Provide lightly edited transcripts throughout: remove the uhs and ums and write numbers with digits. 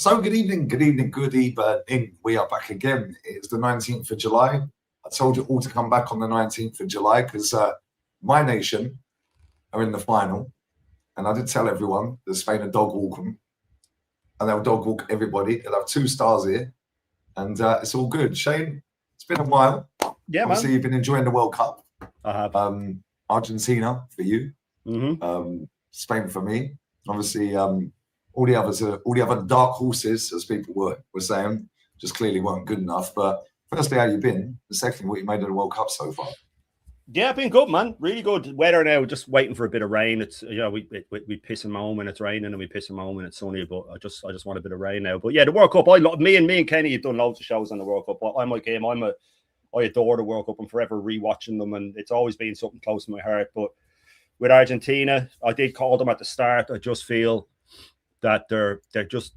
So good evening, good evening, good evening. We are back again. It's the 19th of July. I told you all to come back on the 19th of July because my nation are in the final. And I did tell everyone that Spain are dog walk them. And they'll dog walk everybody. They'll have 2 stars here. And it's all good. Shane, it's been a while. Yeah, obviously, man. You've been enjoying the World Cup. I have. Argentina for you. Spain for me. Obviously, all the other dark horses, as people were saying, just clearly weren't good enough. But firstly, how you been? The second, what you made of the World Cup so far? Yeah, been good, man. Really good weather now. Just waiting for a bit of rain. It's we piss and moan when it's raining, and we piss and moan when it's sunny. But I just want a bit of rain now. But yeah, the World Cup. Me and Kenny have done loads of shows on the World Cup. I'm like him. I adore the World Cup. I'm forever rewatching them, and it's always been something close to my heart. But with Argentina, I did call them at the start. I just feel that they're just.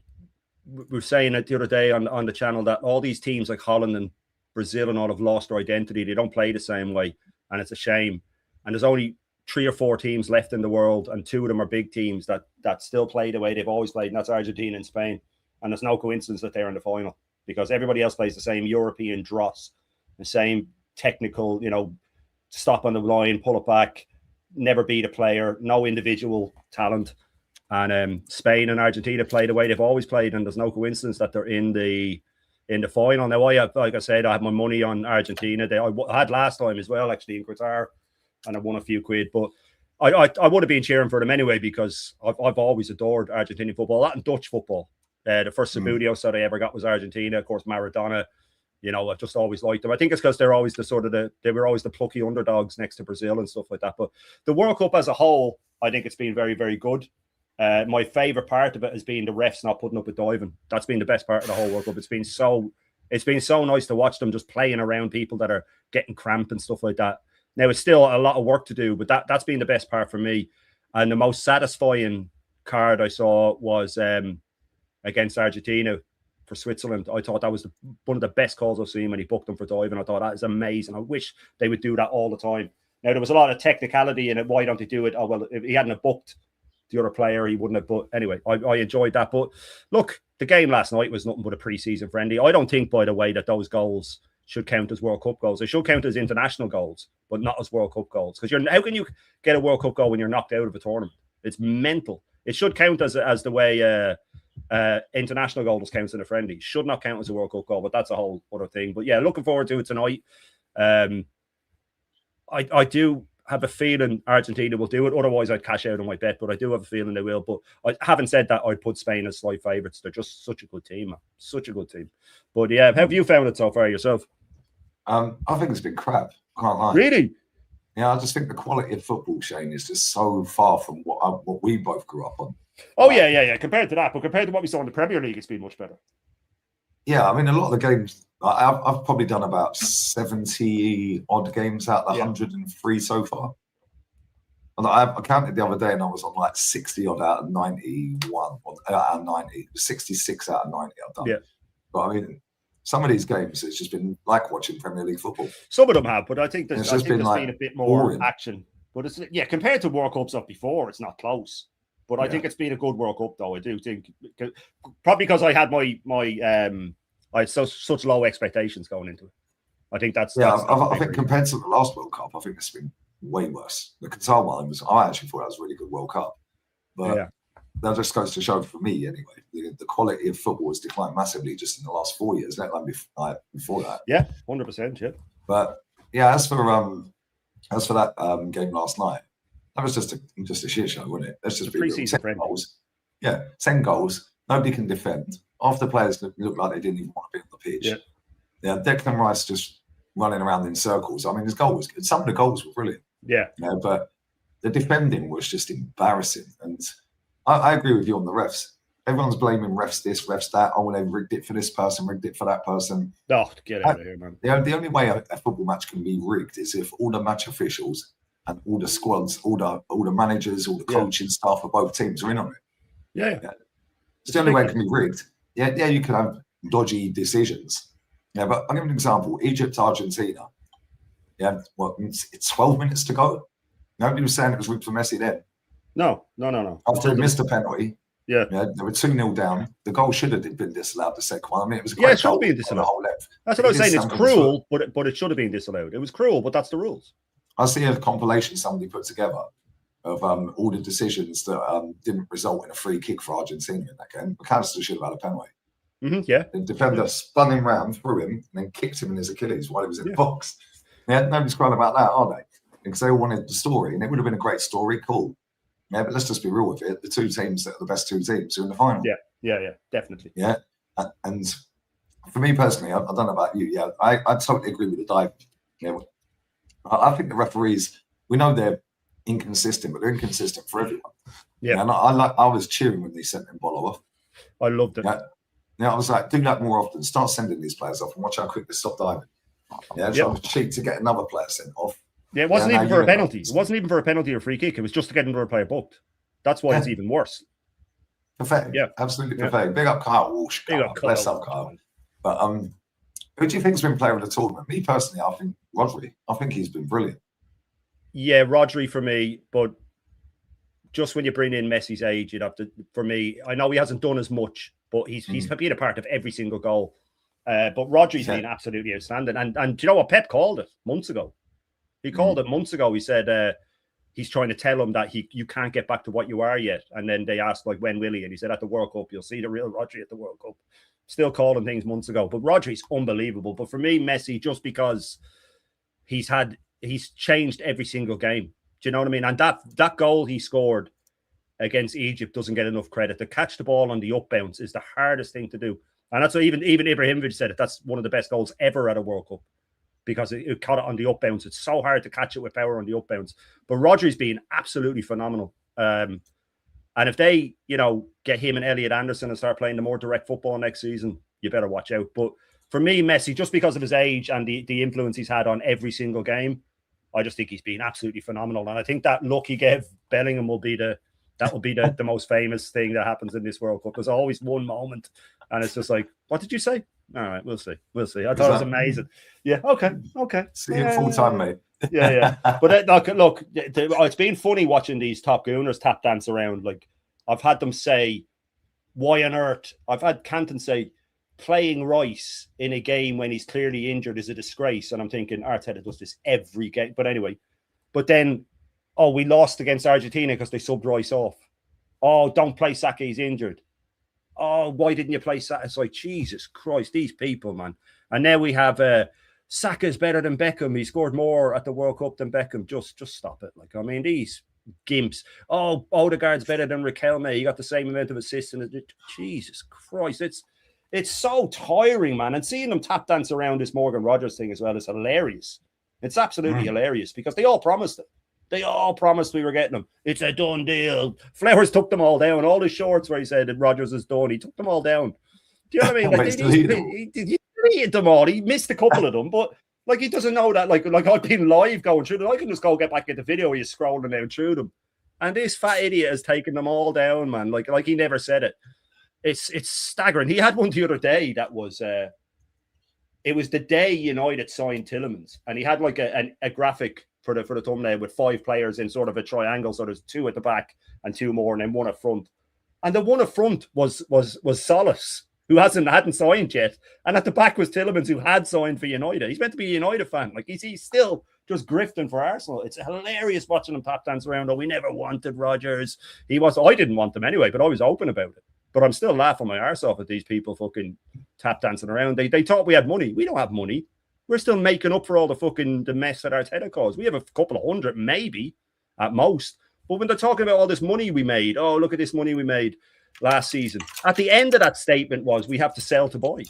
We were saying it the other day on the channel that all these teams like Holland and Brazil and all have lost their identity. They don't play the same way, and it's a shame. And there's only 3 or 4 teams left in the world, and 2 of them are big teams that still play the way they've always played, and that's Argentina and Spain. And there's no coincidence that they're in the final because everybody else plays the same European dross, the same technical, stop on the line, pull it back, never beat a player, no individual talent. And Spain and Argentina play the way they've always played, and there's no coincidence that they're in the final. Now, like I said, I have my money on Argentina. I had last time as well, actually, in Qatar, and I won a few quid. But I would have been cheering for them anyway because I've always adored Argentinian football, that and Dutch football. The first Sabudio that I ever got was Argentina. Of course, Maradona. I've just always liked them. I think it's because they're always they were always the plucky underdogs next to Brazil and stuff like that. But the World Cup as a whole, I think it's been very, very good. My favorite part of it has been the refs not putting up with diving. That's been the best part of the whole World Cup. It's been so nice to watch them just playing around people that are getting cramp and stuff like that. Now it's still a lot of work to do, but that's been the best part for me. And the most satisfying card I saw was against Argentina for Switzerland. I thought that was one of the best calls I've seen when he booked them for diving. I thought that is amazing. I wish they would do that all the time. Now there was a lot of technicality in it. Why don't they do it? Oh well, if he hadn't have booked the other player, he wouldn't have. But anyway, I enjoyed that. But look, the game last night was nothing but a pre-season friendly. I don't think, by the way, that those goals should count as World Cup goals. They should count as international goals, but not as World Cup goals. Because how can you get a World Cup goal when you're knocked out of a tournament? It's mental. It should count as the way international goals counts in a friendly. Should not count as a World Cup goal, but that's a whole other thing. But yeah, looking forward to it tonight. I do have a feeling Argentina will do it. Otherwise, I'd cash out on my bet, but I do have a feeling they will. But having said that, I'd put Spain as slight favourites. They're just such a good team, man. Such a good team. But yeah, how have you found it so far yourself? I think it's been crap. Can't lie. Really? Yeah, I just think the quality of football, Shane, is just so far from what we both grew up on. Oh, yeah. Compared to that, but compared to what we saw in the Premier League, it's been much better. Yeah, I mean, a lot of the games, I've probably done about 70 odd games out of the 103 so far. And I counted the other day and I was on like 60 odd out of 91, out of 90, 66 out of 90 I've done. Yeah. But I mean, some of these games, it's just been like watching Premier League football. Some of them have, but I think there's been a bit more boring action. But it's compared to World Cups of before, it's not close. But I think it's been a good World Cup, though. I do think, probably because I had I had such low expectations going into it. I think that's I think compared to the last World Cup, I think it's been way worse. The Qatar one I actually thought that was a really good World Cup, but that just goes to show for me anyway. The quality of football has declined massively just in the last 4 years. Let alone before that. Yeah, 100%. Yeah. But yeah, as for that game last night. That was just a shit show, wasn't it? Let's just be real. 10 goals. Yeah, 10 goals. Nobody can defend. Half the players look like they didn't even want to be on the pitch. Yeah, Declan Rice just running around in circles. I mean, his goal was good. Some of the goals were brilliant. Yeah. But the defending was just embarrassing. And I agree with you on the refs. Everyone's blaming refs this, refs that. Oh, they rigged it for this person, rigged it for that person. Oh, get out of here, man. The only way a football match can be rigged is if all the match officials and all the squads, all the managers, all the coaching staff of both teams are in on it. Yeah. It's the only way it can be rigged. Yeah, you can have dodgy decisions. Yeah, but I'll give an example. Egypt, Argentina. Yeah, it's 12 minutes to go. Nobody was saying it was rigged for Messi then. No. After he missed a penalty, Yeah. They were 2-0 down. The goal should have been disallowed, the second one. I mean, it was a Yeah, great it should have goal been on disallowed. the whole length. That's what I was saying. It's cruel, but it should have been disallowed. It was cruel, but that's the rules. I see a compilation somebody put together of all the decisions that didn't result in a free kick for Argentina in that game. McAllister should have had a penalty. Yeah. The defender spun him round, threw him, and then kicked him in his Achilles while he was in the box. Yeah, nobody's crying about that, are they? Because they all wanted the story, and it would have been a great story. Cool. Yeah, but let's just be real with it. The two teams that are the best two teams are in the final. Yeah, definitely. Yeah, and for me personally, I don't know about you. Yeah, I totally agree with the dive. Yeah, I think the referees, we know they're inconsistent, but they're inconsistent for everyone. Yeah, and I was cheering when they sent them ball off. I loved it. Yeah, I was like, do that more often. Start sending these players off and watch how quick they stop diving. Yeah, it's like cheap to get another player sent off. Yeah, it wasn't even for a penalty. It wasn't even for a penalty or free kick. It was just to get another player booked. That's why it's even worse. Pathetic. Yeah, absolutely pathetic. Big up Kyle Walsh. Bless up Kyle. But who do you think's been player of the tournament? Me personally, I think Rodri. I think he's been brilliant. Yeah, Rodri for me, but just when you bring in Messi's age, you'd have to. For me, I know he hasn't done as much, but he's been a part of every single goal. But Rodri's been absolutely outstanding. And do you know what? Pep called it months ago. He called it months ago. He said he's trying to tell him that you can't get back to what you are yet. And then they asked, like, when will he? And he said, at the World Cup, you'll see the real Rodri at the World Cup. Still calling things months ago. But Rodri's unbelievable. But for me, Messi, just because he's changed every single game. Do you know what I mean? And that goal he scored against Egypt doesn't get enough credit. To catch the ball on the up bounce is the hardest thing to do. And that's what even Ibrahimovic said it. That's one of the best goals ever at a World Cup. Because it caught it on the up bounce. It's so hard to catch it with power on the up bounce. But Rodri's been absolutely phenomenal. And if they, get him and Elliot Anderson and start playing the more direct football next season, you better watch out. But for me, Messi, just because of his age and the influence he's had on every single game, I just think he's been absolutely phenomenal. And I think that look he gave Bellingham will be the most famous thing that happens in this World Cup. There's always one moment, and it's just like, what did you say? All right, we'll see. I thought it was amazing. Yeah, okay. See you full time, mate. Yeah. But look, it's been funny watching these top gooners tap dance around. Like, I've had them say, why on earth? I've had Canton say, playing Rice in a game when he's clearly injured is a disgrace. And I'm thinking, Arteta does this every game. But anyway, then, we lost against Argentina because they subbed Rice off. Oh, don't play Saka, he's injured. Oh, why didn't you play Saka? It's like, Jesus Christ, these people, man. And now we have Saka's better than Beckham. He scored more at the World Cup than Beckham. Just stop it. Like, I mean, these gimps. Oh, Odegaard's better than Riquelme. He got the same amount of assists. Jesus Christ, it's so tiring, man. And seeing them tap dance around this Morgan Rogers thing as well is hilarious. It's absolutely hilarious because they all promised it. They all promised we were getting them. It's a done deal. Flowers took them all down. All his shorts where he said that Rodgers is done, he took them all down. Do you know what I mean? He deleted them all. He missed a couple of them, but like he doesn't know that. Like I've been live going through them. I can just go get back at the video where you're scrolling down through them. And this fat idiot has taken them all down, man. Like he never said it. It's staggering. He had one the other day that was it was the day United signed Tielemans, and he had like a graphic for the thumbnail with 5 players in sort of a triangle. So there's 2 at the back and 2 more, and then 1 up front. And the one up front was Solis, who hadn't signed yet, and at the back was Tielemans, who had signed for United. He's meant to be a United fan. Like he's still just grifting for Arsenal. It's hilarious watching him tap dance around. Oh, we never wanted Rodgers. I didn't want them anyway, but I was open about it. But I'm still laughing my arse off at these people fucking tap dancing around. They thought we had money. We don't have money. We're still making up for all the mess that Arteta caused. We have a couple of hundred, maybe, at most. But when they're talking about all this money we made, oh, look at this money we made last season. At the end of that statement was, we have to sell to buy.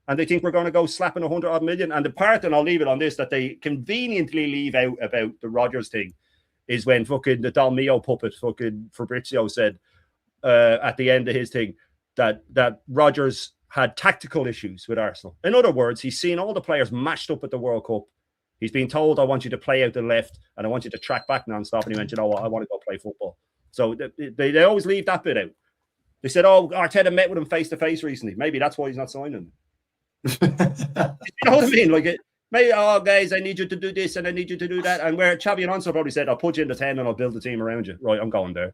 And they think we're going to go slapping 100-odd million. And the part, and I'll leave it on this, that they conveniently leave out about the Rodgers thing is when fucking the Dalmio puppet, fucking Fabrizio said at the end of his thing that Rodgers had tactical issues with Arsenal. In other words, he's seen all the players matched up at the World Cup. He's been told, I want you to play out the left and I want you to track back non-stop. And he went, you know what, I want to go play football. So they always leave that bit out. They said, oh, Arteta met with him face-to-face recently. Maybe that's why he's not signing. You know what I mean? Like, maybe, oh, guys, I need you to do this and I need you to do that. And where Xavi Alonso probably said, I'll put you in the 10 and I'll build the team around you. Right, I'm going there.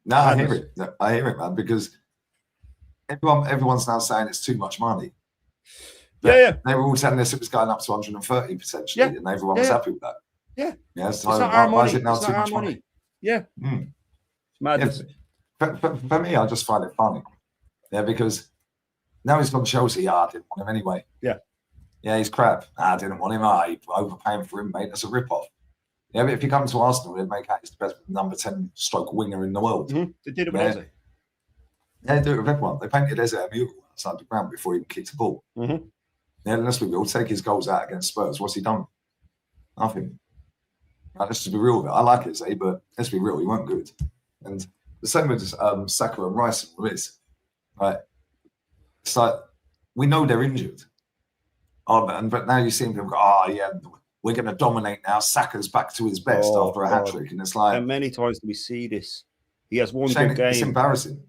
No, I hear it. I hear it, man, because everyone's now saying it's too much money. Yeah. They were all telling us it was going up to 130 potentially, and everyone was happy with that. Yeah. So it's not our money. Why is it now it's too not much our money? Yeah. Mm. Madness. For me, I just find it funny. Yeah, because now he's gone Chelsea. I didn't want him anyway. Yeah, he's crap. I didn't want him. I overpaying for him, mate. That's a rip-off. Yeah, but if he comes to Arsenal, they'd make out he's the best number 10 stroke winger in the world. Mm-hmm. They did it with Eze. Yeah, they do it with everyone. They painted Eze a mural outside the ground before he even kicked the ball. Mm-hmm. Yeah, let's be real. Take his goals out against Spurs. What's he done? Nothing. Right, let's just be real with it. I like Eze, but let's be real. He weren't good. And the same with Saka and Rice and all this. Right? It's like, we know they're injured. But now you see them go, we're going to dominate now. Saka's back to his best after a hat-trick. And it's like... How many times do we see this? He has one good game. It's embarrassing.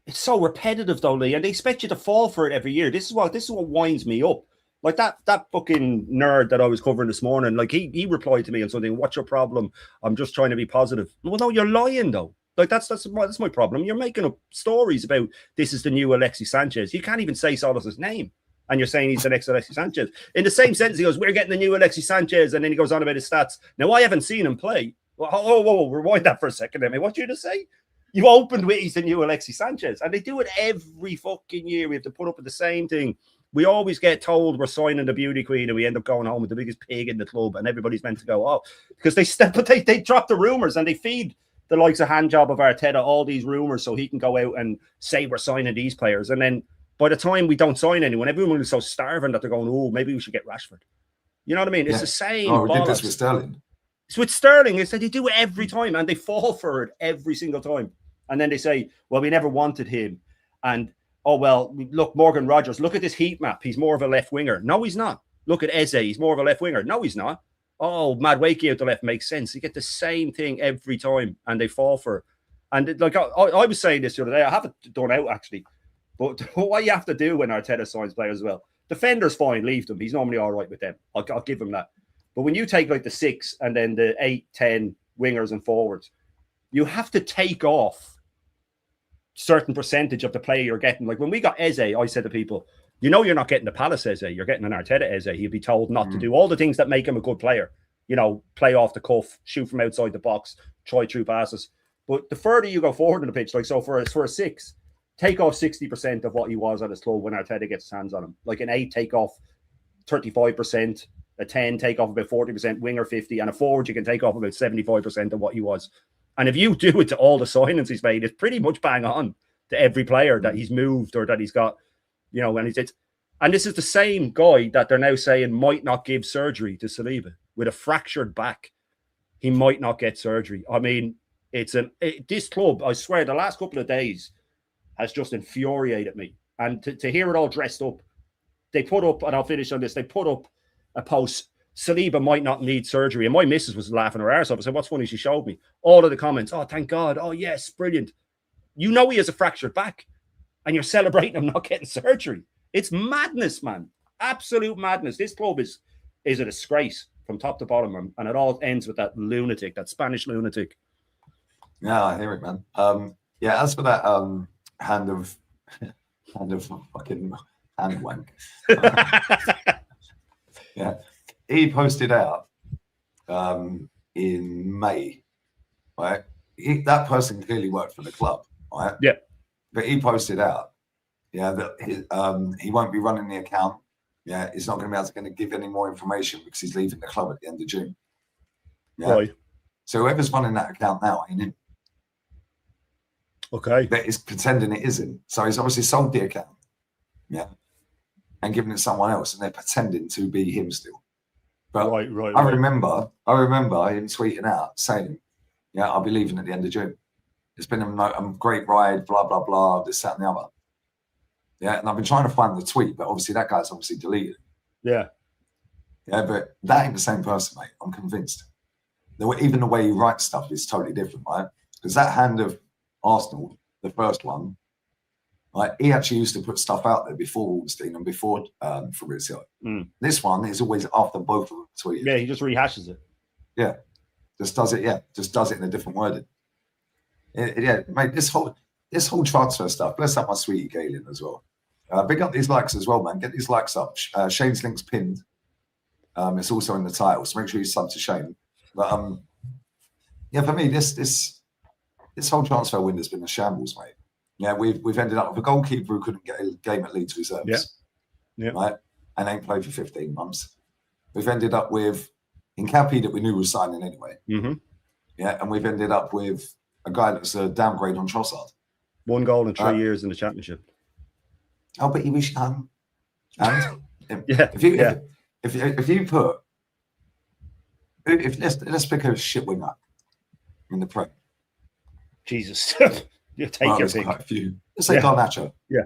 It's so repetitive, though, Lee, and they expect you to fall for it every year. This is what winds me up. Like that fucking nerd that I was covering this morning, like he replied to me on something, what's your problem? I'm just trying to be positive. Well, no, you're lying, though. Like that's my problem. You're making up stories about this is the new Alexis Sanchez. You can't even say Solos's name. And you're saying he's the next Alexis Sanchez. In the same sentence, he goes, we're getting the new Alexis Sanchez. And then he goes on about his stats. Now, I haven't seen him play. Whoa, rewind that for a second. I mean, what you to say? You opened with he's the new Alexis Sanchez. And they do it every fucking year. We have to put up with the same thing. We always get told we're signing the beauty queen and we end up going home with the biggest pig in the club. And everybody's meant to go, because they drop the rumors and they feed the likes of Handjob of Arteta all these rumors so he can go out and say we're signing these players. And then by the time we don't sign anyone, everyone is so starving that they're going, maybe we should get Rashford. You know what I mean? It's the same. Oh, we did this with Sterling. It's with Sterling. It's that they do it every time and they fall for it every single time. And then they say, well, we never wanted him. And, look, Morgan Rogers, look at this heat map. He's more of a left winger. No, he's not. Look at Eze. He's more of a left winger. No, he's not. Oh, Madueke out the left makes sense. You get the same thing every time and they fall for it. And like I was saying this the other day, I haven't done out actually. But what you have to do when Arteta signs players as well, defenders fine, leave them. He's normally all right with them. I'll give him that. But when you take like the 6 and then the 8, 10 wingers and forwards, you have to take off certain percentage of the player you're getting. Like when we got Eze, I said to people, you're not getting the Palace Eze, you're getting an Arteta Eze. He'll be told not to do all the things that make him a good player. Play off the cuff, shoot from outside the box, try through passes. But the further you go forward in the pitch, like so for a 6, take off 60% of what he was at his club when Arteta gets his hands on him. Like an 8, take off 35%, a 10, take off about 40%, winger 50, and a forward, you can take off about 75% of what he was. And if you do it to all the signings he's made, it's pretty much bang on to every player that he's moved or that he's got, when and this is the same guy that they're now saying might not give surgery to Saliba with a fractured back. He might not get surgery. I mean, this club, I swear, the last couple of days has just infuriated me. And to hear it all dressed up, they put up, and I'll finish on this, they put up a post, Saliba might not need surgery. And my missus was laughing her arse off. I said, what's funny? She showed me all of the comments. Oh, thank God. Oh, yes, brilliant. He has a fractured back and you're celebrating him not getting surgery. It's madness, man. Absolute madness. This club is a disgrace from top to bottom. And it all ends with that lunatic, that Spanish lunatic. Yeah, I hear it, man. As for that hand of fucking hand wank. Yeah. He posted out in May, right? That person clearly worked for the club, right? Yeah. But he posted out, that he won't be running the account. Yeah, he's not going to give any more information because he's leaving the club at the end of June. Yeah. Right. So whoever's running that account now ain't him. Okay. But he's pretending it isn't. So he's obviously sold the account. Yeah. And given it to someone else, and they're pretending to be him still. But right. I remember him tweeting out saying, I'll be leaving at the end of June. It's been a great ride, blah, blah, blah, this, that, and the other. Yeah, and I've been trying to find the tweet, but obviously that guy's obviously deleted. Yeah. Yeah, but that ain't the same person, mate. I'm convinced. Even the way he writes stuff is totally different, right? Because that hand of Arsenal, the first one, right, he actually used to put stuff out there before Augustine and before Fabrizio. This one is always after both of them tweeted. Yeah, he just rehashes it. Yeah, just does it in a different wording. Yeah, mate, this whole transfer stuff. Bless up my sweetie Galen as well. Big up these likes as well, man. Get these likes up. Shane's link's pinned. It's also in the title, so make sure you sub to Shane. But yeah, for me, this whole transfer window's been a shambles, mate. Yeah, we've ended up with a goalkeeper who couldn't get a game at Leeds reserves, right, and ain't played for 15 months. We've ended up with Hincapi that we knew was signing anyway. Yeah, and we've ended up with a guy that's a downgrade on Trossard. 1 goal in 3 years in the championship. Oh, but he was young. And if let's pick a shit winger in the Prem. Jesus, you take your pick. Quite a few. Let's say Garnacho. Yeah.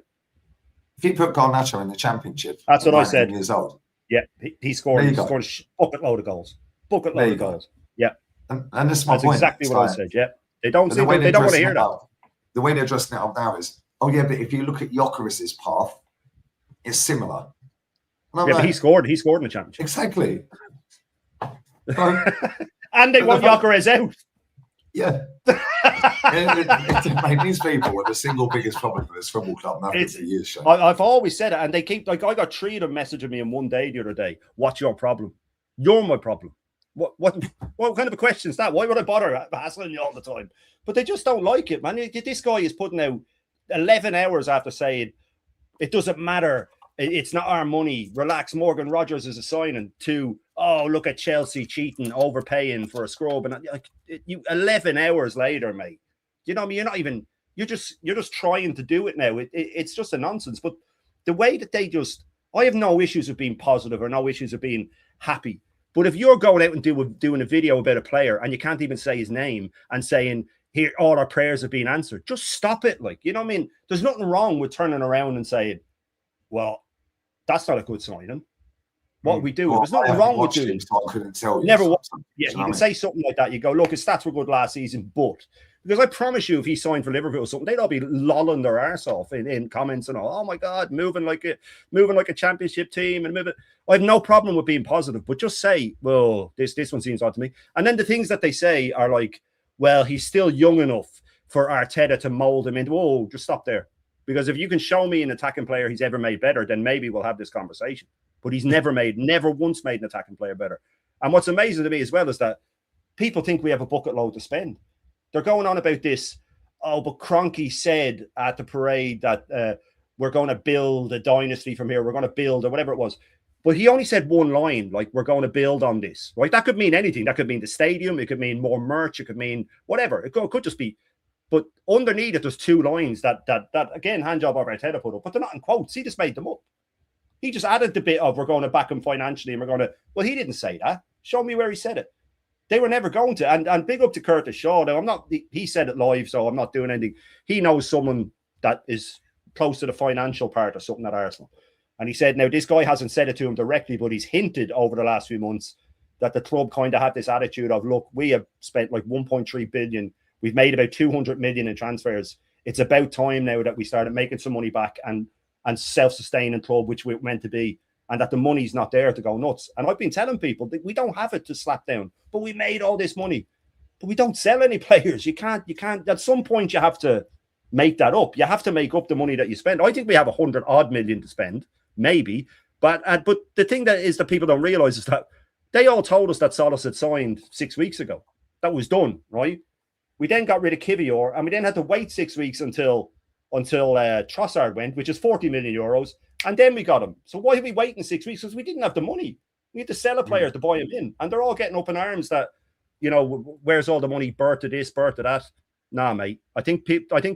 If you put Garnacho in the Championship, that's what I said. Years old. Yeah, he scored. He scored a bucket load of goals. Bucket load of goals. Yeah. And this is my point. That's exactly what I said. Yeah. They don't want to hear that. The way they're dressing it up now is, oh yeah, but if you look at Gyökeres's path, it's similar. Yeah, but he scored. He scored in the Championship. Exactly. And they want Gyökeres out. Yeah. Mate, these people are the single biggest problem for this football club now for years. I've always said it, and they keep like I got 3 of them messaging me in one day the other day. What's your problem? You're my problem. What kind of a question is that? Why would I bother hassling you all the time? But they just don't like it, man. This guy is putting out 11 hours after saying it doesn't matter. It's not our money. Relax. Morgan Rogers is a signing. To, oh, look at Chelsea cheating, overpaying for a scrub. And like you 11 hours later, mate. You know what I mean? You're not even. You're just trying to do it now. It's just a nonsense. But the way that they just, I have no issues with being positive or no issues of being happy. But if you're going out and doing a video about a player and you can't even say his name and saying, here, all our prayers have been answered, just stop it. Like, you know what I mean? There's nothing wrong with turning around and saying, well, that's not a good signing. What we do, there's nothing wrong with doing. So I couldn't tell you. Never watched. Yeah, you can say something like that. You go, look, his stats were good last season, but because I promise you, if he signed for Liverpool or something, they'd all be lolling their arse off in comments and all. Oh my God, moving like a championship team and moving. I have no problem with being positive, but just say, well, this one seems odd to me. And then the things that they say are like, well, he's still young enough for Arteta to mold him into. Oh, just stop there. Because if you can show me an attacking player he's ever made better, then maybe we'll have this conversation. But he's never once made an attacking player better. And what's amazing to me as well is that people think we have a bucket load to spend. They're going on about this. Oh, but Kroenke said at the parade that we're going to build a dynasty from here. We're going to build or whatever it was. But he only said one line, like, we're going to build on this. Right? That could mean anything. That could mean the stadium. It could mean more merch. It could mean whatever. It could just be. But underneath it, there's 2 lines that again, hand job of Arteta put up. But they're not in quotes. He just made them up. He just added the bit of we're going to back him financially and we're going to. Well, he didn't say that. Show me where he said it. They were never going to. And big up to Curtis Shaw. Now, I'm not. He said it live, so I'm not doing anything. He knows someone that is close to the financial part or something at Arsenal. And he said, now this guy hasn't said it to him directly, but he's hinted over the last few months that the club kind of had this attitude of, look, we have spent like 1.3 billion. We've made about 200 million in transfers. It's about time now that we started making some money back and self-sustaining club, which we're meant to be, and that the money's not there to go nuts. And I've been telling people that we don't have it to slap down, but we made all this money, but we don't sell any players. You can't, at some point you have to make that up. You have to make up the money that you spend. I think we have 100 odd million to spend, maybe. But the thing that is that people don't realize is that they all told us that Solis had signed 6 weeks ago. That was done, right? We then got rid of Kivior, and we then had to wait 6 weeks until Trossard went, which is 40 million euros, and then we got him. So why are we waiting 6 weeks? Because we didn't have the money. We had to sell a player to buy him in, and they're all getting up in arms that, you know, where's all the money? Birth to this, birth to that. Nah, mate. I think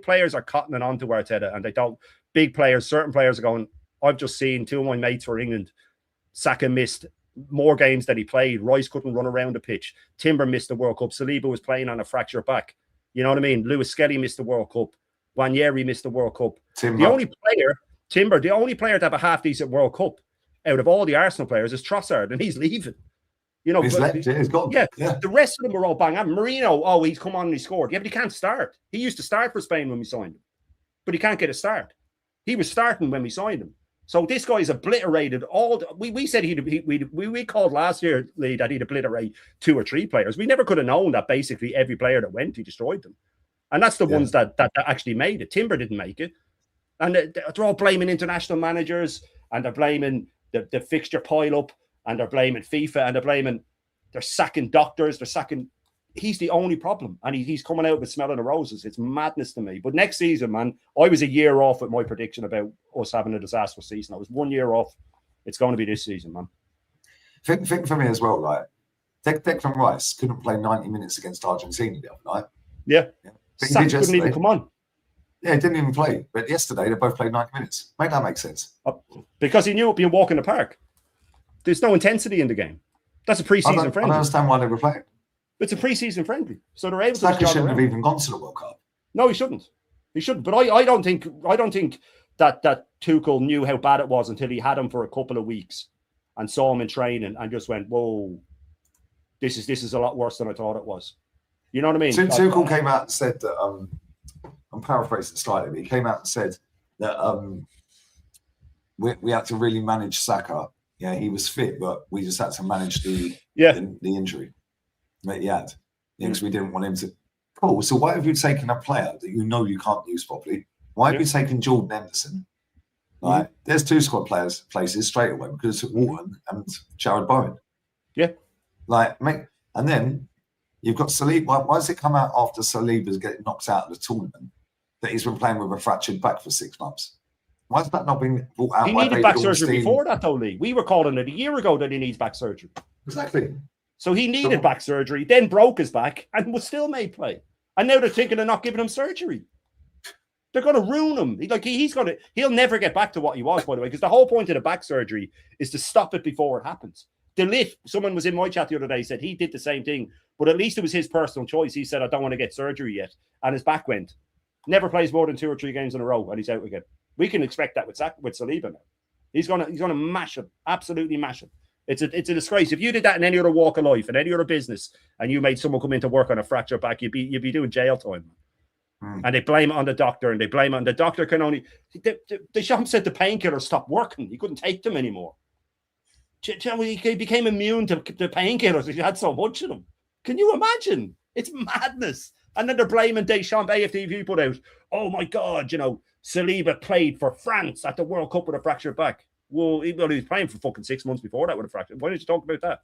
players are cottoning on to Arteta, and they don't. Big players, certain players are going. I've just seen 2 of my mates for England. Saka missed more games than he played. Rice couldn't run around the pitch. Timber missed the World Cup. Saliba was playing on a fractured back. You know what I mean? Lewis Skelly missed the World Cup. Wanyeri missed the World Cup. The only player to have a half-decent World Cup out of all the Arsenal players is Trossard, and he's leaving. You know, he's left. Yeah, he's gone. Yeah, the rest of them were all bang. And Marino, oh, he's come on and he scored. Yeah, but he can't start. He used to start for Spain when we signed him, but he can't get a start. He was starting when we signed him. So this guy is obliterated all. We said we called last year, Lee, that he'd obliterate 2 or 3 players. We never could have known that basically every player that went, he destroyed them. And that's the ones that actually made it. Timber didn't make it. And they're all blaming international managers, and they're blaming the fixture pile up, and they're blaming FIFA, and they're sacking doctors, he's the only problem. And he's coming out with smelling the roses. It's madness to me. But next season, man, I was a year off with my prediction about us having a disastrous season. I was 1 year off. It's going to be this season, man. Think for me as well, right? Declan Rice couldn't play 90 minutes against Argentina the other night. Yeah. But Sack couldn't even come on. Yeah, he didn't even play. But yesterday, they both played 90 minutes. Make that make sense. Because he knew it'd be a walk in the park. There's no intensity in the game. That's a pre-season friendly. I don't understand why they were playing. It's a pre-season friendly. So they're able to... Saka shouldn't have even gone to the World Cup. No, he shouldn't. He shouldn't. But I don't think that Tuchel knew how bad it was until he had him for a couple of weeks and saw him in training and just went, whoa, this is a lot worse than I thought it was. You know what I mean? Tuchel came out and said that, I'm paraphrasing slightly, but he came out and said that we had to really manage Saka. Yeah, he was fit, but we just had to manage the injury that he had. Because we didn't want him to... Cool, so why have you taken a player that you know you can't use properly? Why have you taken Jordan Henderson? Right, there's two squad places straight away because Wharton and Jared Bowen. Yeah. And then you've got Saliba. Why does it come out after Saliba's getting knocked out of the tournament that he's been playing with a fractured back for 6 months? Why has that not been brought out? He needed back surgery before that, though, Lee. We were calling it a year ago that he needs back surgery. Exactly. So he needed back surgery, then broke his back, and was still made play. And now they're thinking of not giving him surgery. They're going to ruin him. He'll never get back to what he was, by the way, because the whole point of the back surgery is to stop it before it happens. The lift, someone was in my chat the other day, said he did the same thing, but at least it was his personal choice. He said, I don't want to get surgery yet. And his back went. Never plays more than 2 or 3 games in a row, and he's out again. We can expect that with Saliba now. He's gonna mash him, absolutely mash him. It's a disgrace. If you did that in any other walk of life, in any other business, and you made someone come in to work on a fractured back, you'd be doing jail time. And they blame it on the doctor, and they blame it on the doctor can only... Deschamps said the painkillers stopped working. He couldn't take them anymore. He became immune to the painkillers. He had so much of them. Can you imagine? It's madness. And then they're blaming Deschamps. AFTV put out, oh my God, Saliba played for France at the World Cup with a fractured back. Well, he was playing for fucking 6 months before that with a fracture. Why didn't you talk about that?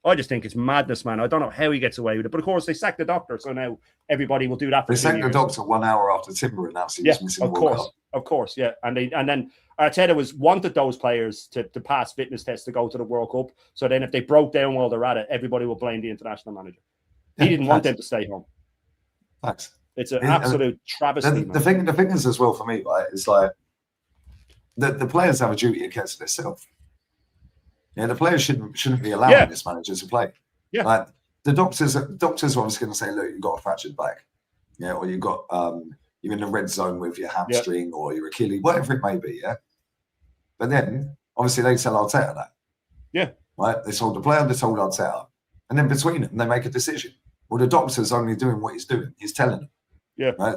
I just think it's madness, man. I don't know how he gets away with it. But of course, they sacked the doctor, so now everybody will do that. They sacked the doctor 1 hour after Timber announced he was missing the World Cup. Of course, yeah. And then Arteta wanted those players to pass fitness tests to go to the World Cup. So then if they broke down while they're at it, everybody will blame the international manager. He didn't want them to stay home. Thanks. It's an absolute travesty. The thing is as well for me, right, is like the players have a duty against themselves. Yeah, the players shouldn't be allowing this manager to play. Yeah. Like the doctors are obviously going to say, look, you've got a fractured back. Yeah, or you've got you're in the red zone with your hamstring or your Achilles, whatever it may be, yeah. But then obviously they tell Arteta that. Yeah. Right? They told the player, they told Arteta. And then between them, they make a decision. Well, the doctor's only doing what he's doing. He's telling them. Yeah. Right?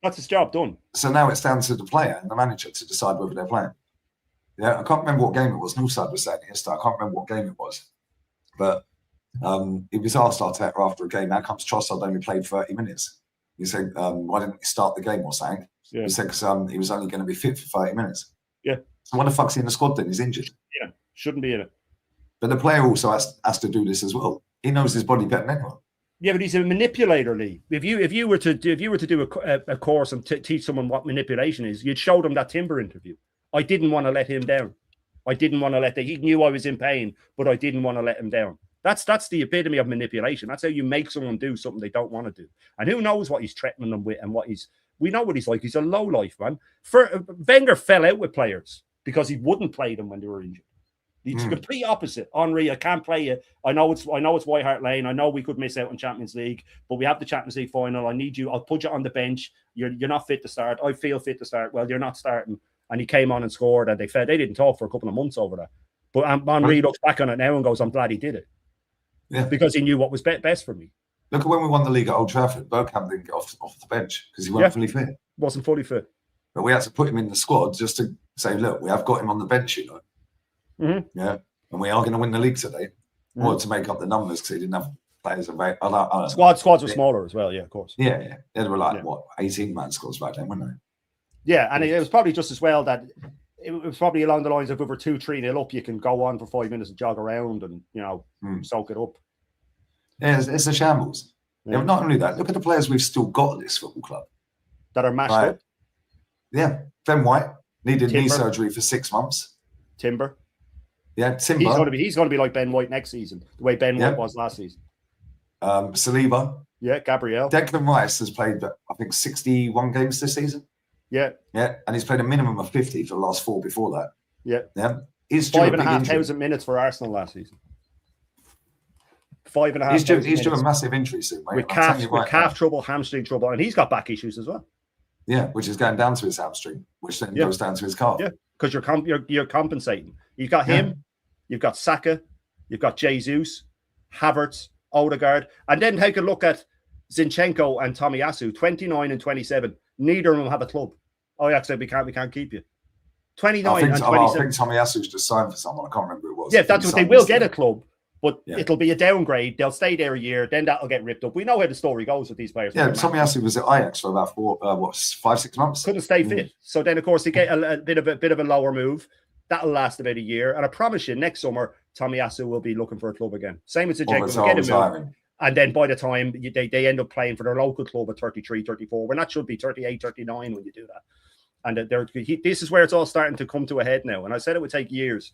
That's his job done. So now it's down to the player and the manager to decide whether they're playing. Yeah, I can't remember what game it was. Northside was saying it yesterday. I can't remember what game it was. But he was asked Arteta after a game, how comes Trossard only played 30 minutes? He said, why didn't he start the game or something? Yeah. He said, because he was only going to be fit for 30 minutes. Yeah. So why the fuck's he in the squad then? He's injured. Yeah, shouldn't be in it. But the player also has to do this as well. He knows his body better than anyone. Yeah, but he's a manipulator, Lee. If you were to do a course and teach someone what manipulation is, you'd show them that Timber interview. I didn't want to let him down. I didn't want to let he knew I was in pain, but I didn't want to let him down. That's the epitome of manipulation. That's how you make someone do something they don't want to do. And who knows what he's threatening them with and we know what he's like. He's a low life, man. Wenger fell out with players because he wouldn't play them when they were injured. It's the complete opposite. Henri, I can't play you. I know it's White Hart Lane. I know we could miss out on Champions League, but we have the Champions League final. I need you. I'll put you on the bench. You're not fit to start. I feel fit to start. Well, you're not starting. And he came on and scored, and they didn't talk for a couple of months over that. But Henri looks back on it now and goes, I'm glad he did it. Yeah. Because he knew what was best for me. Look at when we won the league at Old Trafford. Bergkamp didn't get off the bench because he wasn't fully fit. Wasn't fully fit. But we had to put him in the squad just to say, look, we have got him on the bench, you know. Mm-hmm. Yeah. And we are going to win the league today. Or to make up the numbers because he didn't have players are very. I don't Squads were smaller as well. Yeah, of course. Yeah. They were like, what, 18-man squads back then, weren't they? Yeah, and it was probably just as well that it was probably along the lines of if we're 2-3-0 up, you can go on for 5 minutes and jog around and, soak it up. Yeah, it's a shambles. Yeah. Not only that, look at the players we've still got at this football club. That are mashed up. Yeah. Ben White needed knee surgery for 6 months. Timber. Yeah, Timber. He's going to be like Ben White next season, the way Ben White was last season. Saliba. Yeah, Gabriel. Declan Rice has played, I think, 61 games this season. Yeah. Yeah, and he's played a minimum of 50 for the last 4 before that. Yeah. Yeah. He's 5,500 minutes for Arsenal last season. 5,500. He's due a massive injury soon, mate. With calf trouble, hamstring trouble, and he's got back issues as well. Yeah, which is going down to his hamstring, which then goes down to his calf. Yeah, because you're compensating. You've got him, you've got Saka, you've got Jesus, Havertz, Odegaard, and then take a look at Zinchenko and Tomiyasu, 29 and 27. Neither of them have a club. Oh yeah, so we can't keep you. 29 and 27. I think Tomiyasu's just signed for someone. I can't remember who it was. Yeah, that's what they will get a club. But it'll be a downgrade. They'll stay there a year. Then that'll get ripped up. We know how the story goes with these players. Yeah, Tomiyasu was at Ajax for about 5-6 months. Couldn't stay fit. So then, of course, they get a bit of a lower move. That'll last about a year. And I promise you, next summer, Tomiyasu will be looking for a club again. Same with Zinchenko. Get him moved. And then by the time they end up playing for their local club at 33, 34, when that should be 38, 39 when you do that. And this is where it's all starting to come to a head now. And I said it would take years.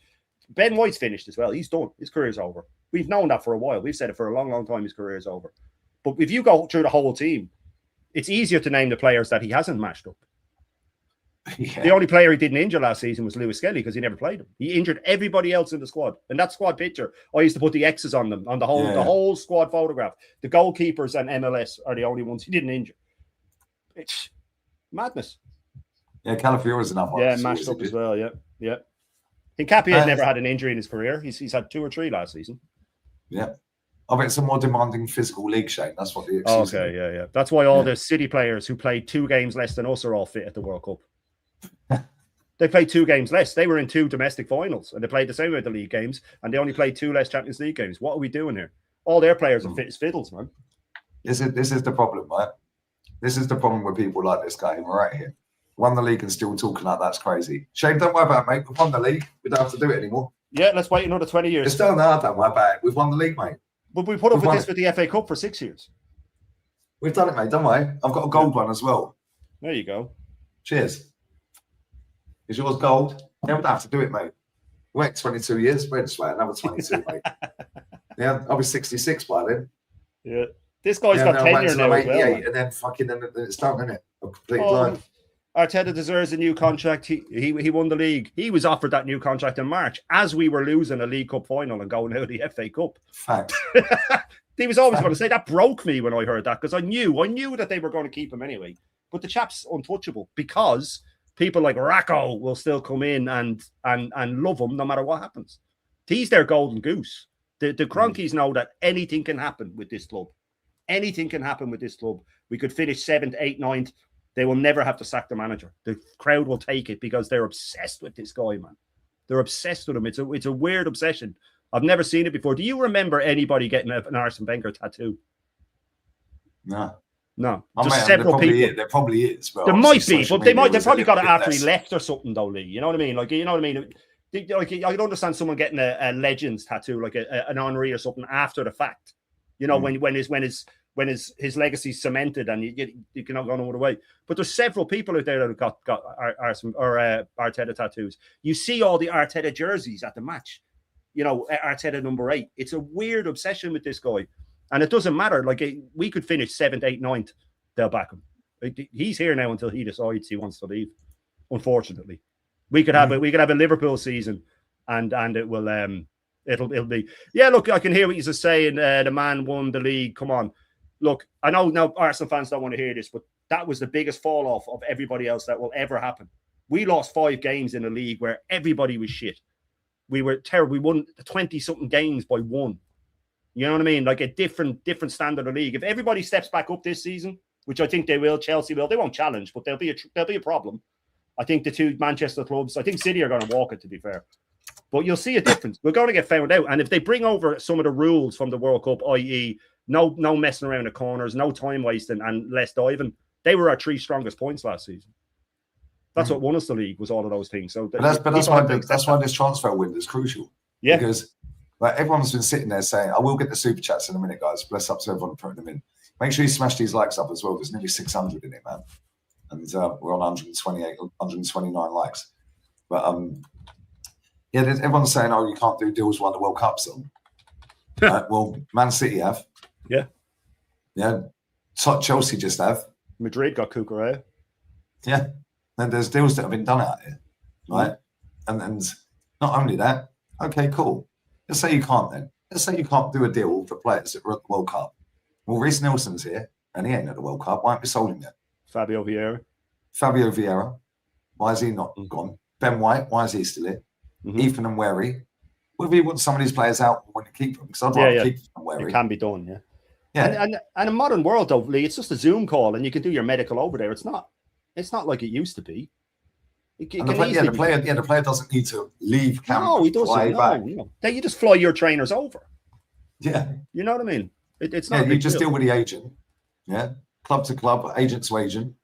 Ben White's finished as well. He's done. His career's over. We've known that for a while. We've said it for a long, long time. His career's over. But if you go through the whole team, it's easier to name the players that he hasn't matched up. Yeah. The only player he didn't injure last season was Lewis Skelly because he never played him. He injured everybody else in the squad. And that squad picture, I used to put the X's on them, on the whole squad photograph. The goalkeepers and MLS are the only ones he didn't injure. It's madness. Yeah, Calafiora's another one. Yeah, matched up as well. Yeah. I think Cappy has never had an injury in his career. He's had 2 or 3 last season. Yeah. I bet it's a more demanding physical league, Shane. That's what the excuse is. Yeah. That's why all the City players who played 2 games less than us are all fit at the World Cup. They played 2 games less. They were in 2 domestic finals and they played the same amount of league games and they only played 2 less Champions League games. What are we doing here? All their players are fit as fiddles, man. This is the problem, right? This is the problem with people like this guy right here. Won the league and still talking like that's crazy. Shane, don't worry about it, mate. We've won the league. We don't have to do it anymore. Yeah, let's wait another 20 years. It's still no, don't worry about it. We've won the league, mate. But we put up with this with the FA Cup for 6 years. We've done it, mate. Don't worry. I've got a gold one as well. There you go. Cheers. Is yours gold? Yeah, we don't have to do it, mate. Wait 22 years. We're just wait another 22, mate. Yeah, I'll be 66 by then. Yeah. This guy's got tenure now as well. And then it's done, isn't it? A complete line. Arteta deserves a new contract. He won the league. He was offered that new contract in March as we were losing a League Cup final and going out of the FA Cup. Fact. He was always going to say that. Broke me when I heard that because I knew that they were going to keep him anyway. But the chap's untouchable because people like Racco will still come in and love him no matter what happens. He's their golden goose. The Cronkies know that anything can happen with this club. Anything can happen with this club. We could finish 7th, 8th, 9th. They will never have to sack the manager. The crowd will take it because they're obsessed with this guy, man. They're obsessed with him. It's a weird obsession. I've never seen it before. Do you remember anybody getting an Arsene Wenger tattoo? No. Just several people. There probably is. There might be, but they probably got it after he left or something, though, Lee. You know what I mean? Like, you know what I mean? Like, I can understand someone getting a Legends tattoo, like an Henri or something after the fact. You know, when his legacy's cemented and you cannot go no other way. But there's several people out there that have got Arteta tattoos. You see all the Arteta jerseys at the match. You know, Arteta number 8. It's a weird obsession with this guy. And it doesn't matter. Like, we could finish 7th, 8th, 9th. They'll back him. He's here now until he decides he wants to leave. Unfortunately, we could have a Liverpool season, and it will it'll be. Yeah, look, I can hear what you're saying. The man won the league. Come on, look. I know now Arsenal fans don't want to hear this, but that was the biggest fall off of everybody else that will ever happen. We lost 5 games in a league where everybody was shit. We were terrible. We won 20-something games by 1. You know what I mean? Like a different standard of league. If everybody steps back up this season, which I think they will, Chelsea will, they won't challenge, but there'll be a problem. I think the 2 Manchester clubs, I think City are going to walk it, to be fair. But you'll see a difference. We're going to get found out. And if they bring over some of the rules from the World Cup, i.e. No messing around the corners, no time wasting, and less diving. They were our 3 strongest points last season. That's what won us the league, was all of those things. So that's why this transfer window is crucial. Yeah. Because everyone's been sitting there saying, I will get the super chats in a minute, guys. Bless up to everyone putting them in. Make sure you smash these likes up as well. There's nearly 600 in it, man. And we're on 128, 129 likes. But yeah, everyone's saying, oh, you can't do deals while the World Cup's on. Well, Man City have. Yeah. Yeah. Chelsea just have. Madrid got Cucurella. Yeah. And there's deals that have been done out here, right? And not only that, okay, cool. Let's say you can't then. Let's say you can't do a deal for players that were at the World Cup. Well, Reece Nelson's here, and he ain't at the World Cup. Why aren't we sold him yet? Fabio Vieira. Why is he not gone? Ben White, why is he still here? Ethan and Wary. Whether you want some of these players out or want to keep them, because I'd rather keep them and Wary. It can be done, yeah. Yeah. And in modern world, though, Lee, it's just a Zoom call, and you can do your medical over there. It's not like it used to be. The player doesn't need to leave camp. No, he doesn't. No. You just fly your trainers over. Yeah. You know what I mean? It's not. Yeah, you just deal with the agent. Yeah. Club to club, agent to agent.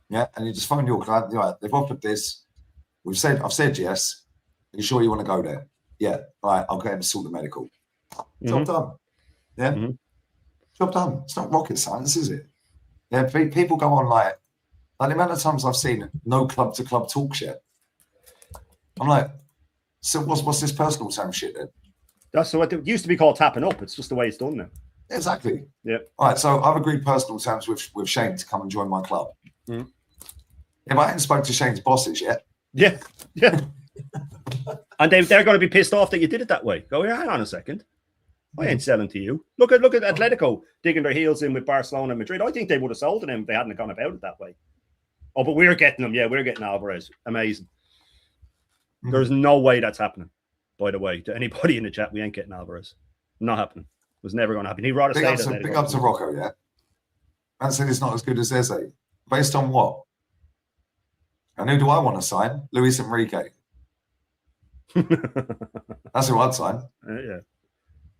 Yeah. And you just phone your client. Right, they've offered this. I've said yes. Are you sure you want to go there? Yeah. Right. I'll go ahead and sort the medical. Job done. Yeah. Job done. It's not rocket science, is it? Yeah. People go on like the amount of times I've seen no club to club talk shit. I'm like, so what's this personal time shit then? That's what it used to be called tapping up. It's just the way it's done now. Exactly. Yeah. All right. So I've agreed personal terms with Shane to come and join my club. If I hadn't spoken to Shane's bosses yet. Yeah. Yeah. And they're going to be pissed off that you did it that way. Go here, hang on a second. I ain't selling to you. Look at Atletico digging their heels in with Barcelona and Madrid. I think they would have sold to them if they hadn't gone about it that way. Oh, but we're getting them. Yeah, we're getting Alvarez. Amazing. There's no way that's happening, by the way. To anybody in the chat, we ain't getting Alvarez. Not happening. It was never going to happen. He'd rather stay there. Big up to Rocco, yeah? Man said it's not as good as Eze. Based on what? And who do I want to sign? Luis Enrique. That's who I'd sign. Yeah.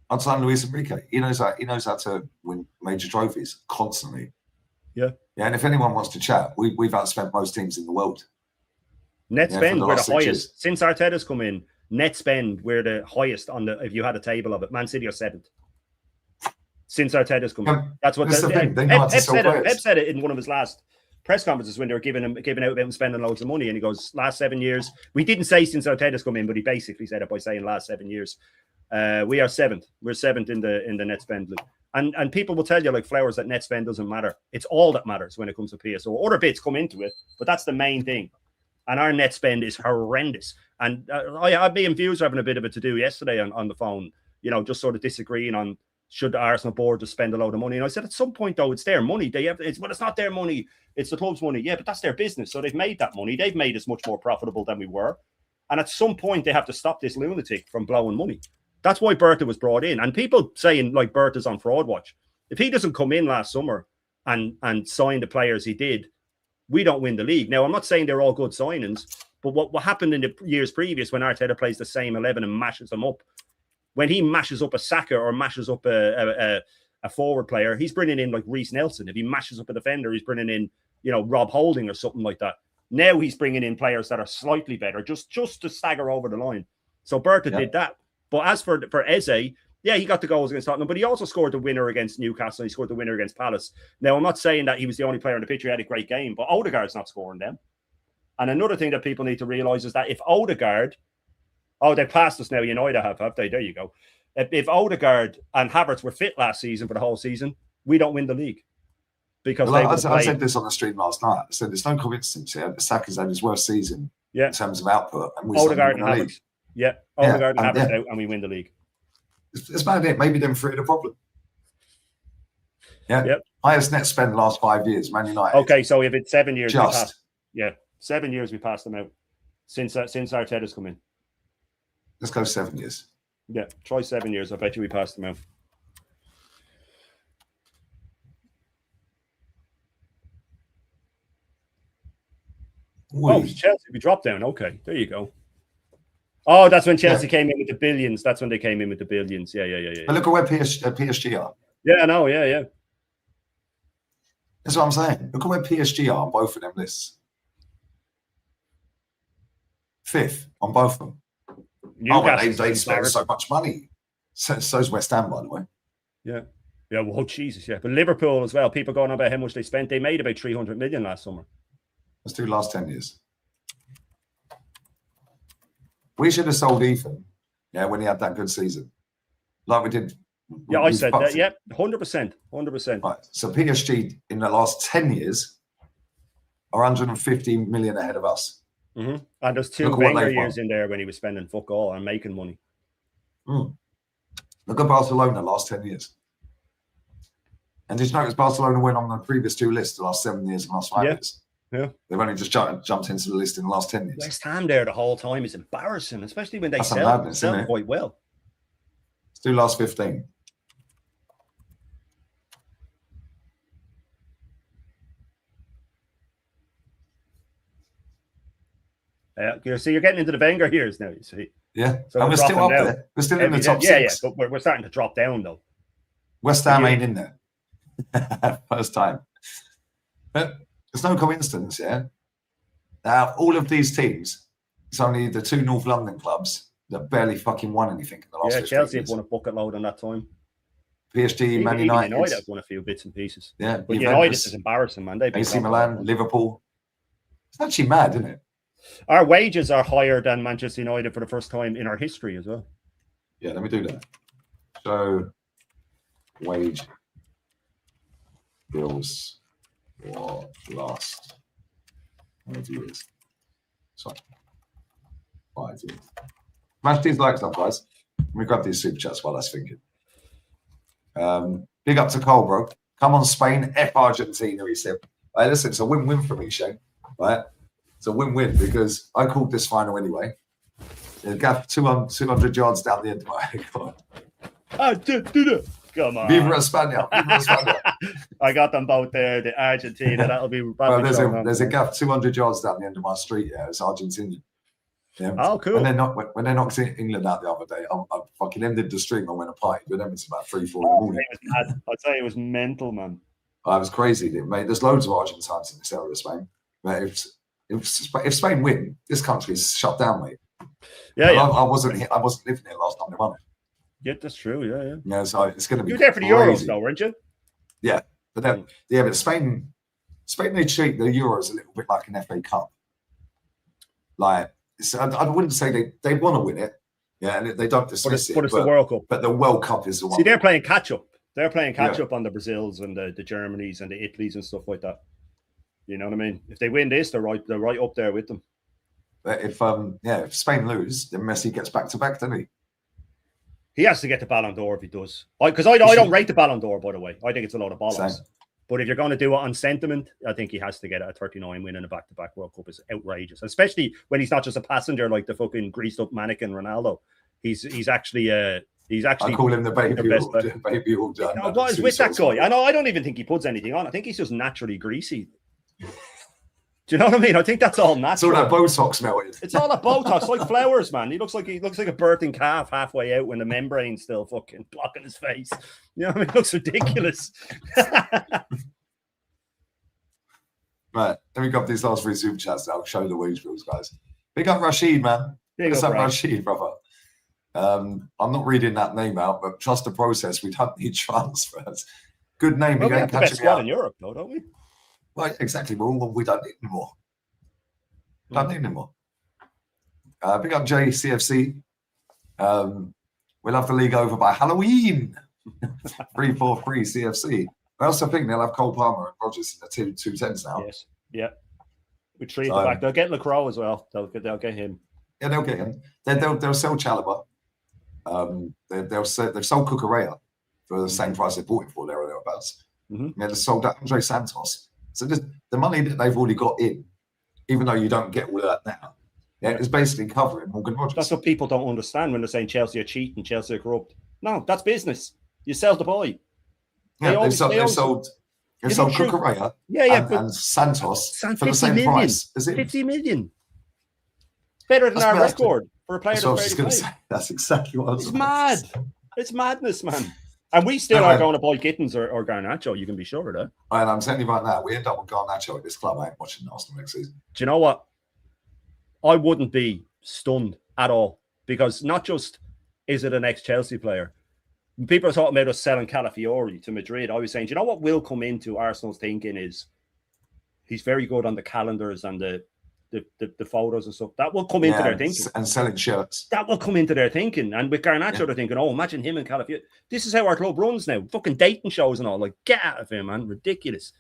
I'd sign Luis Enrique. He knows how to win major trophies constantly. Yeah. Yeah, and if anyone wants to chat, we've outspent most teams in the world. Net spend, we're the highest. Since Arteta's come in, net spend, we're the highest on the, if you had a table of it. Man City are 7th. Since Arteta's come in. That's what Pep said it in one of his last press conferences when they were giving out about him spending loads of money. And he goes, last 7 years. We didn't say since Arteta's come in, but he basically said it by saying last 7 years. We are 7th. We're 7th in the net spend league. And people will tell you like flowers that net spend doesn't matter. It's all that matters when it comes to PSO. Other bits come into it, but that's the main thing. And our net spend is horrendous. And me and Views were having a bit of a to-do yesterday on the phone, just sort of disagreeing on should the Arsenal board just spend a load of money. And I said, at some point, though, it's their money. It's not their money. It's the club's money. Yeah, but that's their business. So they've made that money. They've made us much more profitable than we were. And at some point, they have to stop this lunatic from blowing money. That's why Bertha was brought in. And people saying, like, Bertha's on fraud watch. If he doesn't come in last summer and sign the players he did, we don't win the league. Now, I'm not saying they're all good signings, but what happened in the years previous when Arteta plays the same 11 and mashes them up, when he mashes up a Saka or mashes up a forward player, he's bringing in like Reece Nelson. If he mashes up a defender, he's bringing in, Rob Holding or something like that. Now he's bringing in players that are slightly better, just to stagger over the line. So Bertha did that. But as for Eze, yeah, he got the goals against Tottenham, but he also scored the winner against Newcastle. He scored the winner against Palace. Now, I'm not saying that he was the only player on the pitch who had a great game, but Odegaard's not scoring them. And another thing that people need to realise is that if Odegaard, they passed us now, United have they? There you go. If Odegaard and Havertz were fit last season for the whole season, we don't win the league. Because I said this on the stream last night. I said there's no coincidence here. Saka's had his worst season in terms of output. And Odegaard and Havertz. Yeah, Odegaard and Havertz out and we win the league. It's about it. Maybe them three are the problem. Yeah. Yep. Highest net spend the last 5 years, Man United. Okay, so if it's 7 years, 7 years we passed them out since Arteta's come in. Let's go 7 years. Yeah, try 7 years. I bet you we passed them out. Oh, Chelsea, we dropped down. Okay, there you go. Oh, that's when Chelsea came in with the billions. That's when they came in with the billions. Yeah. But look at where PSG are. Yeah, I know. Yeah, yeah. That's what I'm saying. Look at where PSG are on both of them lists. 5th on both of them. Newcastle's They spend so embarrassing. much money. So's West Ham, by the way. Yeah. Yeah, well, Jesus, yeah. But Liverpool as well, people going on about how much they spent. They made about 300 million last summer. Let's do last 10 years. We should have sold Ethan, when he had that good season. Like we did. Yeah, I said that. Yeah, 100%. 100%. Right. So PSG in the last 10 years are 150 million ahead of us. Mm-hmm. And there's 2 Wenger years in there when he was spending fuck all and making money. Look at Barcelona last 10 years. And did you notice Barcelona went on the previous 2 lists the last 7 years and last 5 years? Yeah. They've only just jumped into the list in the last 10 years. West Ham there the whole time is embarrassing, especially when they sell quite well. Let's do last 15. So you're getting into the Wenger years now, you see. Yeah, so and we're still up there. We're still in the top 6. Yeah, but we're starting to drop down, though. West Ham ain't in there. First time. But it's no coincidence, yeah? Now, all of these teams, it's only the 2 North London clubs that barely fucking won anything in the last 15 Chelsea years. have won a bucket load on that time. PSG, Man United. United have won a few bits and pieces. Yeah, but United is embarrassing, man. AC Milan, Liverpool. It's actually mad, isn't it? Our wages are higher than Manchester United for the first time in our history as well. Yeah, let me do that. So, wage bills for last 5 years. Sorry, 5 years. Smash these likes up, guys. Let me grab these super chats while I was thinking. Big up to Cole, bro. Come on, Spain, F Argentina, he said. Hey, listen, it's a win-win for me, Shane. Right? It's a win-win because I called this final anyway. It got 200 yards down the end. Come on. Viva España. Viva España. I got them both there. The Argentina. That'll be. Well, there's a gap 200 yards down the end of my street. Yeah, it's Argentina. Yeah. Oh, cool. When they knocked England out the other day, I fucking ended the stream. I went to party with them. It's about 3-4 in the morning. I'd say it was mental, man. I was crazy, mate. There's loads of Argentines in this area of Spain. But if Spain win, this country is shut down, mate. Yeah, I wasn't living here last time they won it. Yeah, that's true. Yeah. Yeah, so it's going to be. You were there for the Euros, though, weren't you? Yeah, but Spain they treat the Euros a little bit like an FA Cup. Like I wouldn't say they want to win it. Yeah, and they don't dismiss it. But it's the World Cup. But the World Cup is the one. See, they're playing catch up. They're playing catch up on the Brazils and the Germanys and the Italys and stuff like that. You know what I mean? If they win this, they're right up there with them. But if Spain lose, then Messi gets back to back, doesn't he? He has to get the Ballon d'Or if he does. Because I don't rate the Ballon d'Or, by the way. I think it's a lot of bollocks. But if you're going to do it on sentiment, I think he has to get a 39 win in a back-to-back World Cup. Is outrageous, especially when he's not just a passenger like the fucking greased-up mannequin Ronaldo. He's actually. I call him the baby all done. No, what is with that guy? I don't even think he puts anything on. I think he's just naturally greasy. Do you know what I mean? I think that's all natural. It's all that Botox melted. It's all that Botox, like flowers, man. He looks like a birthing calf halfway out when the membrane's still fucking blocking his face. You know what I mean? It looks ridiculous. Right, let me grab these last 3 super chats. I'll show the wage bills, guys. Big up Rashid, man. Big up Rashid, brother. I'm not reading that name out, but trust the process. We don't need transfers. Good name. Well, we have the best squad in Europe, though, don't we? Well, exactly. We don't need anymore. Don't need anymore. Big up JCFC. We'll have the league over by Halloween. 3-4-3 CFC. I also think they'll have Cole Palmer and Rodgers in the 2-10s now. Yes. Yeah. We treat the back. They'll get Lacroix as well. They'll get him. Yeah, they'll get him. They'll sell Chalobah. They've sold Cucurella for the same price they bought him for there or thereabouts. Mm-hmm. Yeah, they sold Andre Santos. So the money that they've already got in, even though you don't get all of that now, it's basically covering Morgan Rodgers. That's what people don't understand when they're saying Chelsea are cheating, Chelsea are corrupt. No, that's business. You sell the boy. Yeah, they've sold Cucurella and Santos for the same price as him. 50 million. Better than our record for a player that's just going to say. That's exactly what I was It's mad. It's madness, man. And we still No, are I- going to buy Gittins or Garnacho. You can be sure of that. And I'm telling you right now, we end up with Garnacho at this club. I ain't watching Arsenal next season. Do you know what? I wouldn't be stunned at all, because not just is it an ex-Chelsea player. When people are talking about us selling Calafiori to Madrid, I was saying, do you know what will come into Arsenal's thinking is he's very good on the calendars and the photos and stuff. That will come into their thinking. And selling shirts. That will come into their thinking. And with Garnacho, they're thinking, oh, imagine him and Calafiori. This is how our club runs now. Fucking dating shows and all. Like, get out of here, man. Ridiculous.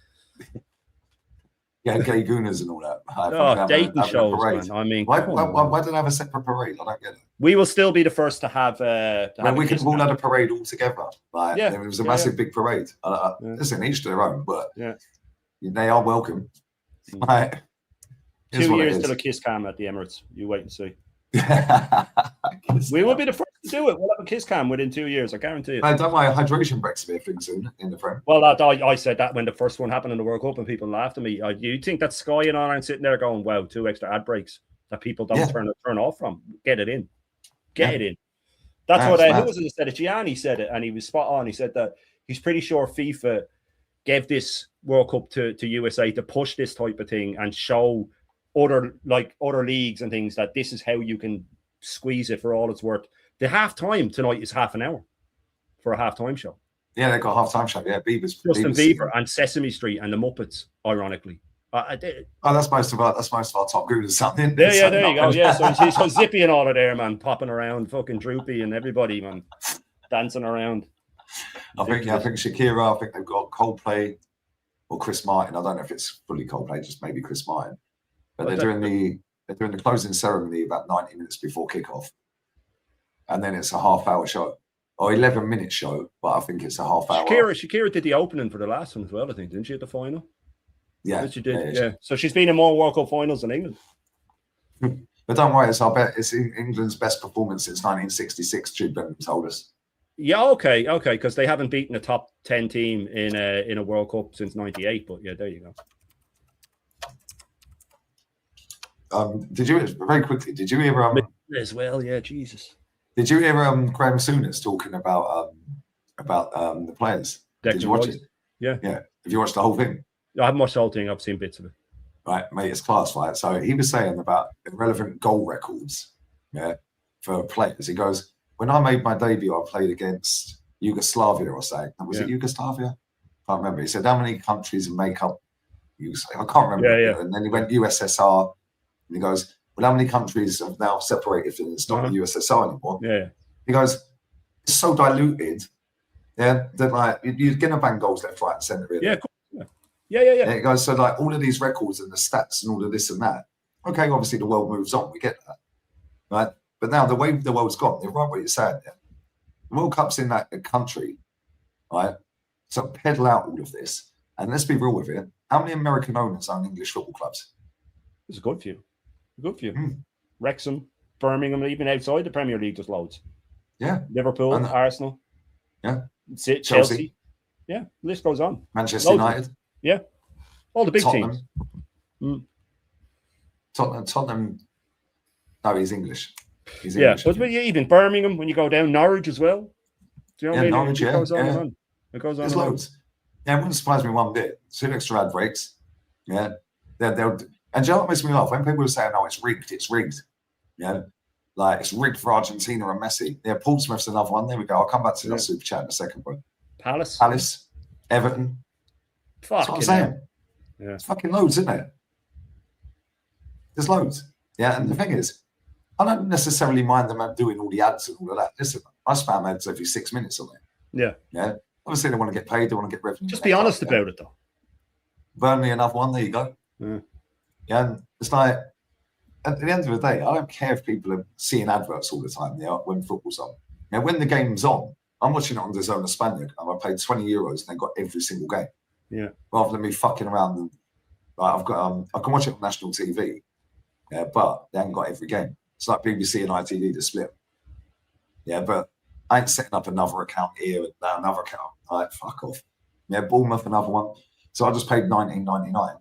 Yeah, gay gooners and all that. Oh, dating shows, man. I mean, why don't they have a separate parade? I don't get it. We will still be the first to have. We could all have a parade all together. Like, Yeah, it was a massive, big parade. Listen, each to their own, but they are welcome. Like, 2 years till a kiss cam at the Emirates. You wait and see. We will be the first to do it. We'll have a kiss cam within 2 years. I guarantee it. Man, don't worry, hydration breaks will be a thing soon in the frame. Well, I said that when the first one happened in the World Cup, and people laughed at me. You think that Sky and all aren't sitting there going, "Wow, 2 extra ad breaks that people don't turn off from"? Get it in. Get it in. That's what who was it that said it? Gianni said it, and he was spot on. He said that he's pretty sure FIFA gave this World Cup to USA to push this type of thing and show other leagues and things that this is how you can squeeze it for all it's worth. The halftime tonight is half an hour for a halftime show. Yeah, they got halftime show. Yeah, Justin Bieber and Sesame Street and the Muppets, ironically. That's most of our top gooners. Something. Yeah, there you go. Yeah, so Zippy and all of there, man, popping around, fucking Droopy and everybody, man, dancing around. I think Shakira. I think they've got Coldplay or Chris Martin. I don't know if it's fully Coldplay, just maybe Chris Martin. But they're doing the closing ceremony about 90 minutes before kickoff, and then it's a half-hour show or 11-minute show. But I think it's a half-hour. Shakira did the opening for the last one as well. I think, didn't she, at the final? Yeah, she did. Yeah. So she's been in more World Cup finals than England. But don't worry, I bet it's England's best performance since 1966. Jude Bellingham told us. Yeah, okay, because they haven't beaten a top 10 team in a World Cup since '98. But yeah, there you go. Did you very quickly? Did you hear as well? Yeah, Jesus. Did you hear Graham Souness talking about the players? Did you watch it? Yeah. Have you watched the whole thing? I haven't watched the whole thing. I've seen bits of it. Right, mate, it's class, right? So he was saying about irrelevant goal records, for players. He goes, when I made my debut, I played against Yugoslavia or something. Was it Yugoslavia? I can't remember. He said, how many countries make up Yugoslavia? I can't remember. Yeah. And then he went USSR. And he goes, well, how many countries have now separated and it's not the USSR anymore? Yeah. He goes, it's so diluted, that like you're going to bang goals left, right, and centre. Really. Yeah, cool. Yeah. It goes, so like all of these records and the stats and all of this and that. Okay, obviously the world moves on. We get that, right? But now the way the world's gone, you're right what you're saying. Yeah? The World Cup's in that country, right? So peddle out all of this, and let's be real with it. How many American owners own English football clubs? There's a good few. Wrexham, Birmingham, even outside the Premier League, just loads. Yeah. Liverpool, Arsenal. Yeah. Chelsea. Yeah, the list goes on. Manchester United. Yeah. All the big Tottenham. teams. Tottenham. No, he's English. He's English. But even Birmingham, when you go down, Norwich as well. Do you know what I mean? Norwich, it goes on and on. It goes on. There's loads. Yeah, it wouldn't surprise me one bit. 2 extra ad breaks. Yeah. They'll and do you know what makes me laugh? When people are saying, oh, it's rigged, it's rigged. Yeah. Like it's rigged for Argentina and Messi. Yeah, Portsmouth's another one. There we go. I'll come back to that super chat in a second, bro. Palace, Everton. Fuck. That's what I'm saying. Yeah. It's fucking loads, isn't it? There's loads. Yeah, and the thing is, I don't necessarily mind them doing all the ads and all of that. Listen, I spam ads every 6 minutes on it. Yeah. Yeah. Obviously, they want to get paid. They want to get revenue. Just be honest about it, though. Burnley, another one. There you go. Yeah, and it's like, at the end of the day, I don't care if people are seeing adverts all the time, when football's on. Now, when the game's on, I'm watching it on the Zone of Spaniard, and I paid €20 and they got every single game. Yeah. Rather than me fucking around and I've got I can watch it on national TV, but they haven't got every game. It's like BBC and ITV to split. Yeah, but I ain't setting up another account here and another account. Like, fuck off. Yeah, Bournemouth, another one. So I just paid $19.99.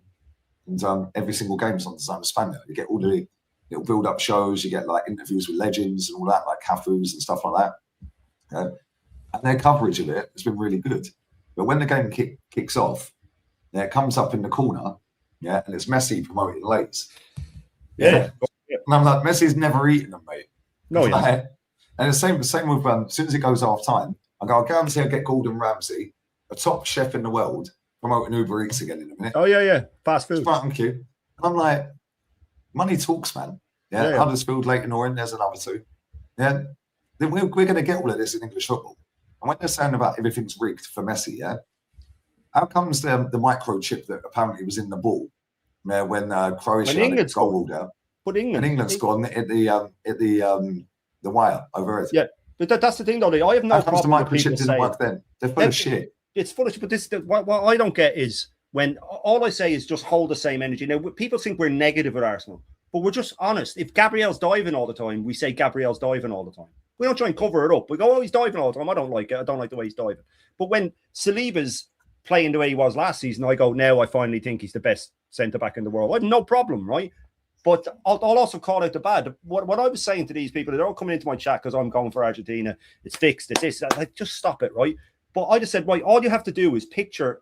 And every single game's on the Zone of Spaniard. You get all the little build-up shows. You get like interviews with legends and all that, like Cafus and stuff like that. and their coverage of it has been really good. But when the game kicks off, it comes up in the corner, and it's Messi promoting lates. Yeah. And I'm like, Messi's never eaten them, mate. No, yeah. And the same with as soon as it goes half time, I go, I'll guarantee I'll get Gordon Ramsay, a top chef in the world, promoting Uber Eats again in a minute. Oh, yeah. Fast food. Smart and cute. And I'm like, money talks, man. Yeah. Huddersfield, Leighton Orient, there's another two. Yeah. Then we're going to get all of this in English football. And when they're saying about everything's rigged for Messi, how comes the microchip that apparently was in the ball when Croatia had a goal ruled out? But England scored at the wire over it. Yeah, but that's the thing, though. I have no problem. The microchip didn't work then. They're full of shit. It's full of shit. But what I don't get is when all I say is just hold the same energy. Now, people think we're negative with Arsenal, but we're just honest. If Gabriel's diving all the time, we say Gabriel's diving all the time. We don't try and cover it up. We go, oh, he's diving all the time. I don't like it. I don't like the way he's diving. But when Saliba's playing the way he was last season, I go, now I finally think he's the best centre-back in the world. I have no problem, right? But I'll also call out the bad. What I was saying to these people, they're all coming into my chat because I'm going for Argentina. It's fixed. It's this. Like, just stop it, right? But I just said, right, all you have to do is picture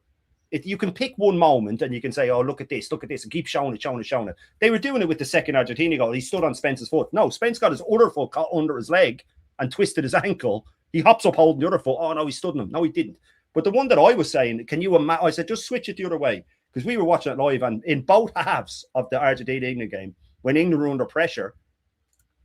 it. You can pick one moment and you can say, oh, look at this, and keep showing it. They were doing it with the second Argentina goal. He stood on Spence's foot. No, Spence got his other foot caught under his leg and twisted his ankle. He hops up holding the other foot. Oh, no, he stood on him. No, he didn't. But the one that I was saying, can you imagine? I said, just switch it the other way. Because we were watching it live, and in both halves of the Argentina-England game, when England were under pressure,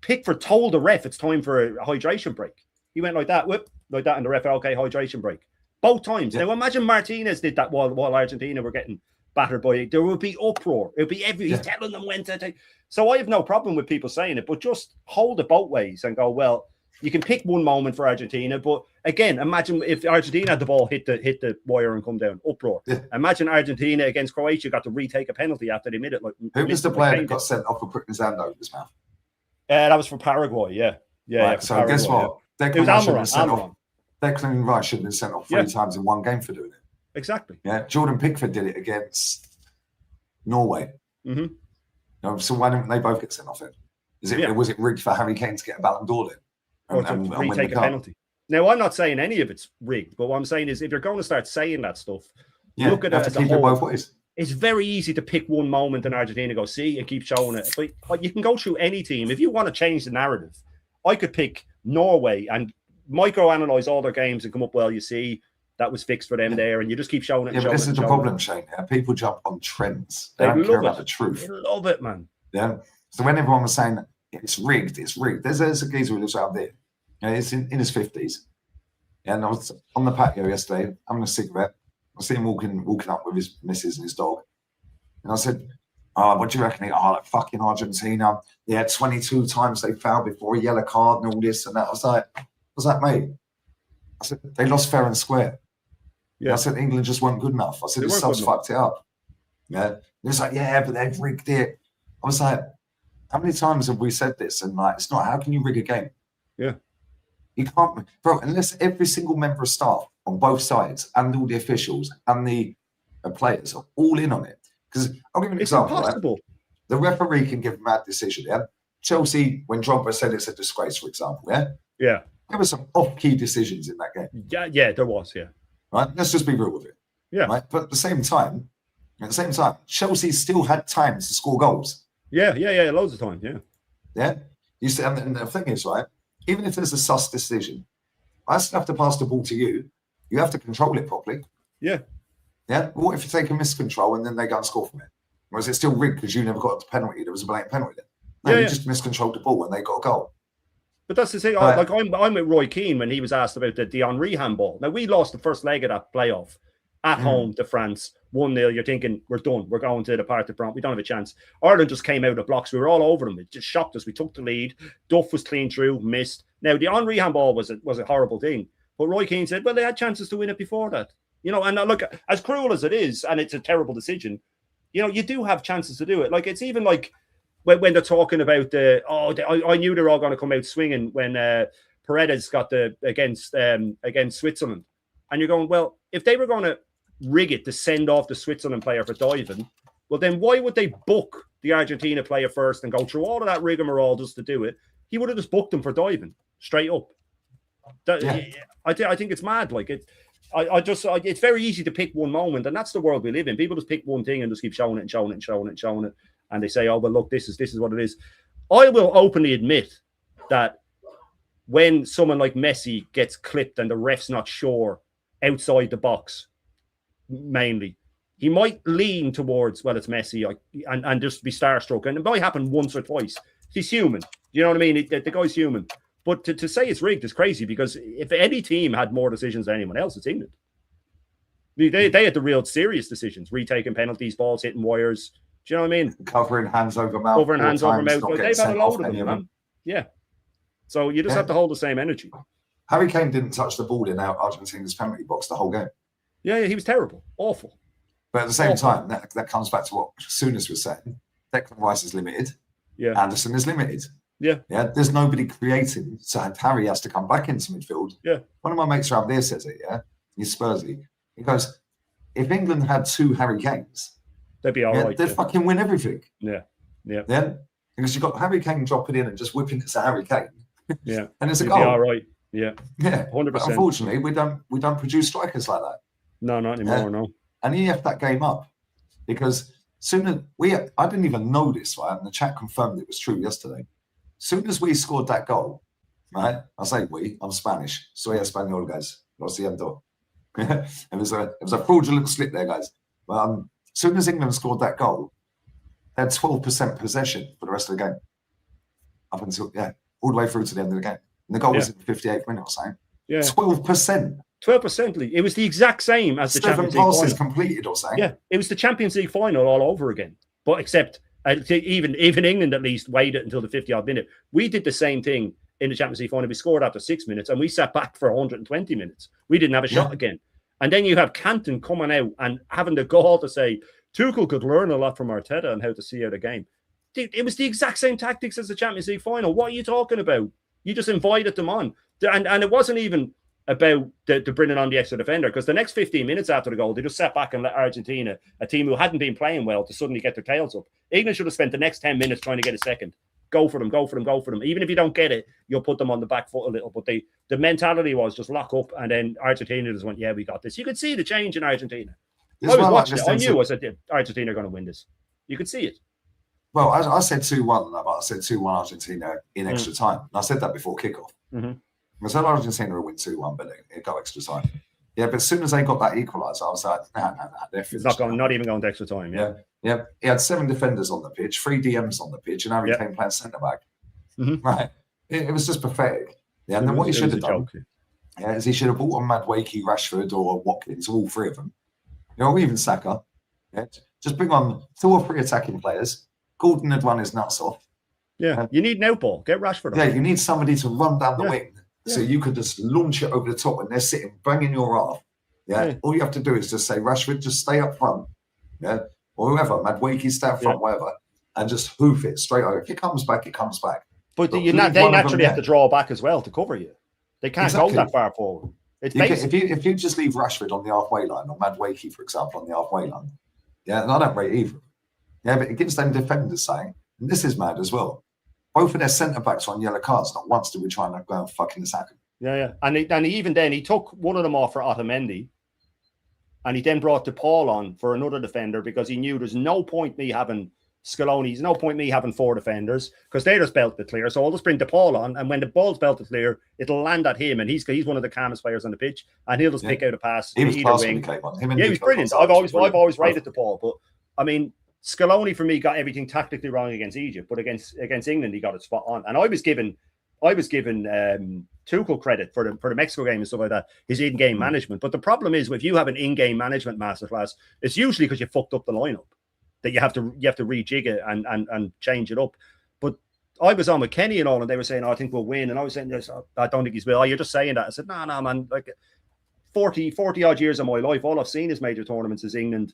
Pickford told the ref it's time for a hydration break. He went like that, like that, and the ref, okay, hydration break. Both times. Yeah. Now, imagine Martinez did that while Argentina were getting battered by it. There would be uproar. It would be he's telling them when to take. So I have no problem with people saying it, but just hold it both ways and go, well, you can pick one moment for Argentina, but again, imagine if Argentina had the ball hit the wire and come down, uproar. Yeah. Imagine Argentina against Croatia got to retake a penalty after they made it. Who was the player that got sent off for putting his hand over his mouth? That was for Paraguay, yeah. Right, so Paraguay, guess what? Yeah. It was Almiron. Declan Rice should have been sent off 3 times in one game for doing it. Exactly. Yeah, Jordan Pickford did it against Norway. Mm-hmm. So why didn't they both get sent off it? Was it rigged for Harry Kane to get a Ballon d'Or then? Or to retake a penalty. Now, I'm not saying any of it's rigged, but what I'm saying is if you're going to start saying that stuff, look at it as a whole. Both ways. It's very easy to pick one moment in Argentina, go see, and keep showing it. But you can go through any team. If you want to change the narrative, I could pick Norway and micro-analyze all their games and come up, well, you see, that was fixed for them there, and you just keep showing it. Yeah, but this is the problem, Shane. People jump on trends. They don't care about the truth. They love it, man. Yeah. So when everyone was saying it's rigged, there's a geezer who lives out there. He's in his 50s. And I was on the patio yesterday, having a cigarette. I see him walking up with his missus and his dog. And I said, oh, what do you reckon? Like fucking Argentina. Yeah, 22 times they fouled before a yellow card and all this and that. I was like, mate. I said, they lost fair and square. Yeah. I said, England just weren't good enough. I said, the subs fucked it up. Yeah. He was like, yeah, but they've rigged it. I was like, how many times have we said this? And like, it's not, how can you rig a game? Yeah. You can't, bro, unless every single member of staff on both sides and all the officials and the players are all in on it. Because I'll give you an example. Impossible. Right? The referee can give a mad decision, yeah? Chelsea, when Drogba said it's a disgrace, for example, yeah? Yeah. There were some off-key decisions in that game. Yeah, there was, yeah. Right? Let's just be real with it. Yeah. Right? But at the same time, Chelsea still had time to score goals. Yeah, loads of time, yeah. Yeah? You see, and the thing is, right, even if there's a sus decision, I still have to pass the ball to you. You have to control it properly. Yeah. Yeah? What if you take a miscontrol and then they go and score from it? Or is it still rigged because you never got a penalty? There was a blatant penalty then. No, you just miscontrolled the ball and they got a goal. But that's the thing. Like I'm with Roy Keane when he was asked about the Henry handball. Now, we lost the first leg of that playoff at home to France, 1-0. You're thinking, we're done. We're going to the part of Bronx. We don't have a chance. Ireland just came out of blocks. We were all over them. It just shocked us. We took the lead. Duff was clean through, missed. Now, the Henry handball was a horrible thing. But Roy Keane said, well, they had chances to win it before that. You know, and look, as cruel as it is, and it's a terrible decision, you know, you do have chances to do it. Like, it's even like when they're talking about I knew they're all going to come out swinging when Paredes got against Switzerland. And you're going, well, if they were going to rig it to send off the Switzerland player for diving, well, then why would they book the Argentina player first and go through all of that rigmarole just to do it? He would have just booked him for diving straight up. I think it's mad. Like it's very easy to pick one moment, and that's the world we live in. People just pick one thing and just keep showing it and showing it and showing it and showing it, and they say, "Oh, well, look, this is what it is." I will openly admit that when someone like Messi gets clipped and the ref's not sure outside the box, mainly, he might lean towards, well, it's Messi, and just be starstruck. And it might happen once or twice. He's human. You know what I mean? The guy's human. But to say it's rigged is crazy, because if any team had more decisions than anyone else, it's England. They had the real serious decisions, retaking penalties, balls hitting wires. Do you know what I mean? Covering hands over mouth. Covering hands over mouth. They've had a load of them, man. Yeah. So you just have to hold the same energy. Harry Kane didn't touch the ball in Argentina's penalty box the whole game. Yeah, he was terrible. Awful. But at the same time, that comes back to what Souness was saying. Declan Rice is limited. Yeah. Anderson is limited. Yeah. Yeah. There's nobody creating. So Harry has to come back into midfield. Yeah. One of my mates around there says it, yeah. He's Spursy. He goes, if England had 2 Harry Kanes, they'd be all right. They'd fucking win everything. Yeah. Yeah. Yeah. Because you've got Harry Kane dropping in and just whipping it to Harry Kane. Yeah. And it's a You'd goal. be all right. Yeah. Yeah. 100%. But unfortunately, we don't produce strikers like that. No, not anymore, no. And he left that game up because I didn't even know this, right? And the chat confirmed it was true yesterday. Soon as we scored that goal, right? I say I'm Spanish. Soy español, guys. Lo siento. it was a fraudulent slip there, guys. But as soon as England scored that goal, they had 12% possession for the rest of the game. Up until, all the way through to the end of the game. And the goal was in the 58th minute or something. Yeah. 12%. 12%. It was the exact same as the Champions League final. 7 passes completed or something. Yeah, it was the Champions League final all over again. But except even England at least waited until the 50-odd minute. We did the same thing in the Champions League final. We scored after 6 minutes and we sat back for 120 minutes. We didn't have a shot again. And then you have Canton coming out and having the gall to say, Tuchel could learn a lot from Arteta on how to see out a game. Dude, it was the exact same tactics as the Champions League final. What are you talking about? You just invited them on. And it wasn't even about the bringing on the extra defender, because the next 15 minutes after the goal, they just sat back and let Argentina, a team who hadn't been playing well, to suddenly get their tails up. England should have spent the next 10 minutes trying to get a second. Go for them. Even if you don't get it, you'll put them on the back foot a little. But the mentality was just lock up, and then Argentina just went, yeah, we got this. You could see the change in Argentina. I was watching it. I knew Argentina are going to win this. You could see it. Well, I said 2-1, but I said 2-1 Argentina in extra time. And I said that before kickoff. Mm-hmm. I said Argentina will win 2-1, but it got extra time. Yeah, but as soon as they got that equaliser, I was like, nah, it's not even going to extra time. Yeah. He had 7 defenders on the pitch, 3 DMs on the pitch, and Harry Kane playing centre back. Mm-hmm. Right. It was just pathetic. Yeah, and then what he should have done is he should have bought on Madueke, Rashford, or Watkins, all 3 of them. Or even Saka. Yeah, just bring on 2 or 3 attacking players. Gordon had run his nuts off. Yeah, you need an out ball. Get Rashford on. Yeah, you need somebody to run down the wing. So you could just launch it over the top when they're sitting, banging your arm. Yeah. All you have to do is just say, Rashford, just stay up front. Yeah. Or whoever, Madueke, stay up front, whatever, and just hoof it straight over. If it comes back, it comes back. But they naturally have to draw back as well to cover you. They can't go that far forward. If you just leave Rashford on the halfway line, or Madueke, for example, on the halfway line, and I don't rate either. Yeah, but it gives them defenders saying, and this is mad as well, both of their centre-backs on yellow cards. Not once did we try and go and fucking attack him. Yeah. And even then, he took one of them off for Otamendi, and he then brought DePaul on for another defender, because he knew there's no point me having Scaloni, there's no point me having 4 defenders, because they just belt the clear. So I'll just bring DePaul on, and when the ball's belted clear, it'll land at him, and he's one of the calmest players on the pitch, and he'll just pick out a pass. He was class when he came on. He was brilliant. I've always rated DePaul, but I mean, Scaloni for me got everything tactically wrong against Egypt, but against England he got it spot on. And I was given Tuchel credit for the Mexico game and stuff like that, his in-game management. But the problem is, if you have an in-game management masterclass, it's usually because you fucked up the lineup that you have to rejig it and change it up. But I was on with Kenny and all, and they were saying, I think we'll win. And I was saying, I don't think he's will. You're just saying that. I said, no, man. Like 40 odd years of my life, all I've seen is major tournaments is England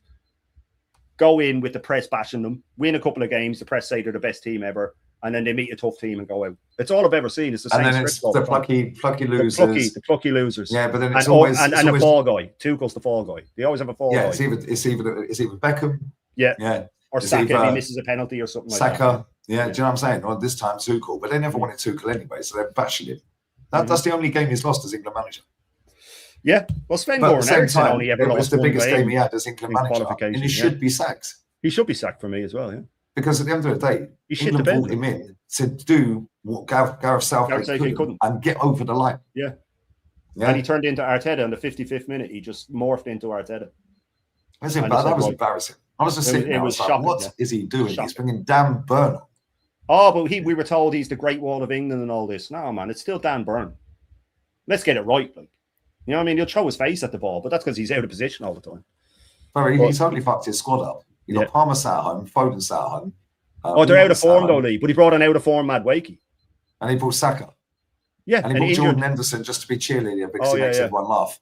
go in with the press bashing them, win a couple of games, the press say they're the best team ever, and then they meet a tough team and go out. It's all I've ever seen. It's the same. And then it's the plucky losers. The plucky losers. Yeah, but then it's always the fall guy. Tuchel's the fall guy. They always have a fall guy. It's either Beckham. Yeah. Or Saka if he misses a penalty or something like that. Saka. Yeah, do you know what I'm saying? Well, this time Tuchel, but they never wanted Tuchel anyway, so they're bashing him. That's the only game he's lost as England manager. Yeah, well, Sven But at the Goran same Eriksson time, only ever it was lost the one biggest game he game had as England in manager, qualification, and he should be sacked. He should be sacked for me as well, yeah. Because at the end of the day, He shit England the brought bed. him in to do what Gareth Southgate couldn't and get over the line. Yeah. Yeah. And he turned into Arteta in the 55th minute. He just morphed into Arteta. That was embarrassing. I was just sitting there, I was like, what is he doing? He's bringing Dan Burn. Oh, but we were told he's the Great Wall of England and all this. No, man, it's still Dan Burn. Let's get it right. Like, you know what I mean? He'll throw his face at the ball, but that's because he's out of position all the time. He's totally fucked his squad up. You got Palmer sat at home, Foden sat at home. They're out of form though, Lee. But he brought an out of form Mad Wakey. And he brought Saka. Yeah, and he brought Jordan Henderson just to be cheerleader because he makes everyone laugh.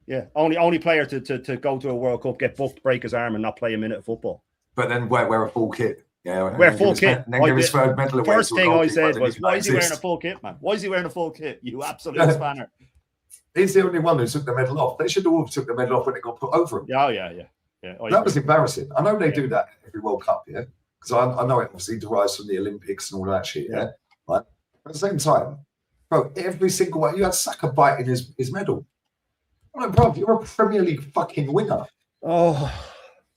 Yeah, only player to go to a World Cup, get booked, break his arm, and not play a minute of football. But then wear a full kit. Yeah, wear full kit. And then give his third medal away. First thing I said was, "Why is he wearing a full kit, man? Why is he wearing a full kit? You absolute spanner!" He's the only one who took the medal off. They should have all took the medal off when it got put over him. Yeah. That was embarrassing. I know they do that every World Cup, because I know it obviously derives from the Olympics and all that shit, Right? But at the same time, bro, every single one, you had Saka biting his medal. I'm like, bro, you're a Premier League fucking winner. Oh.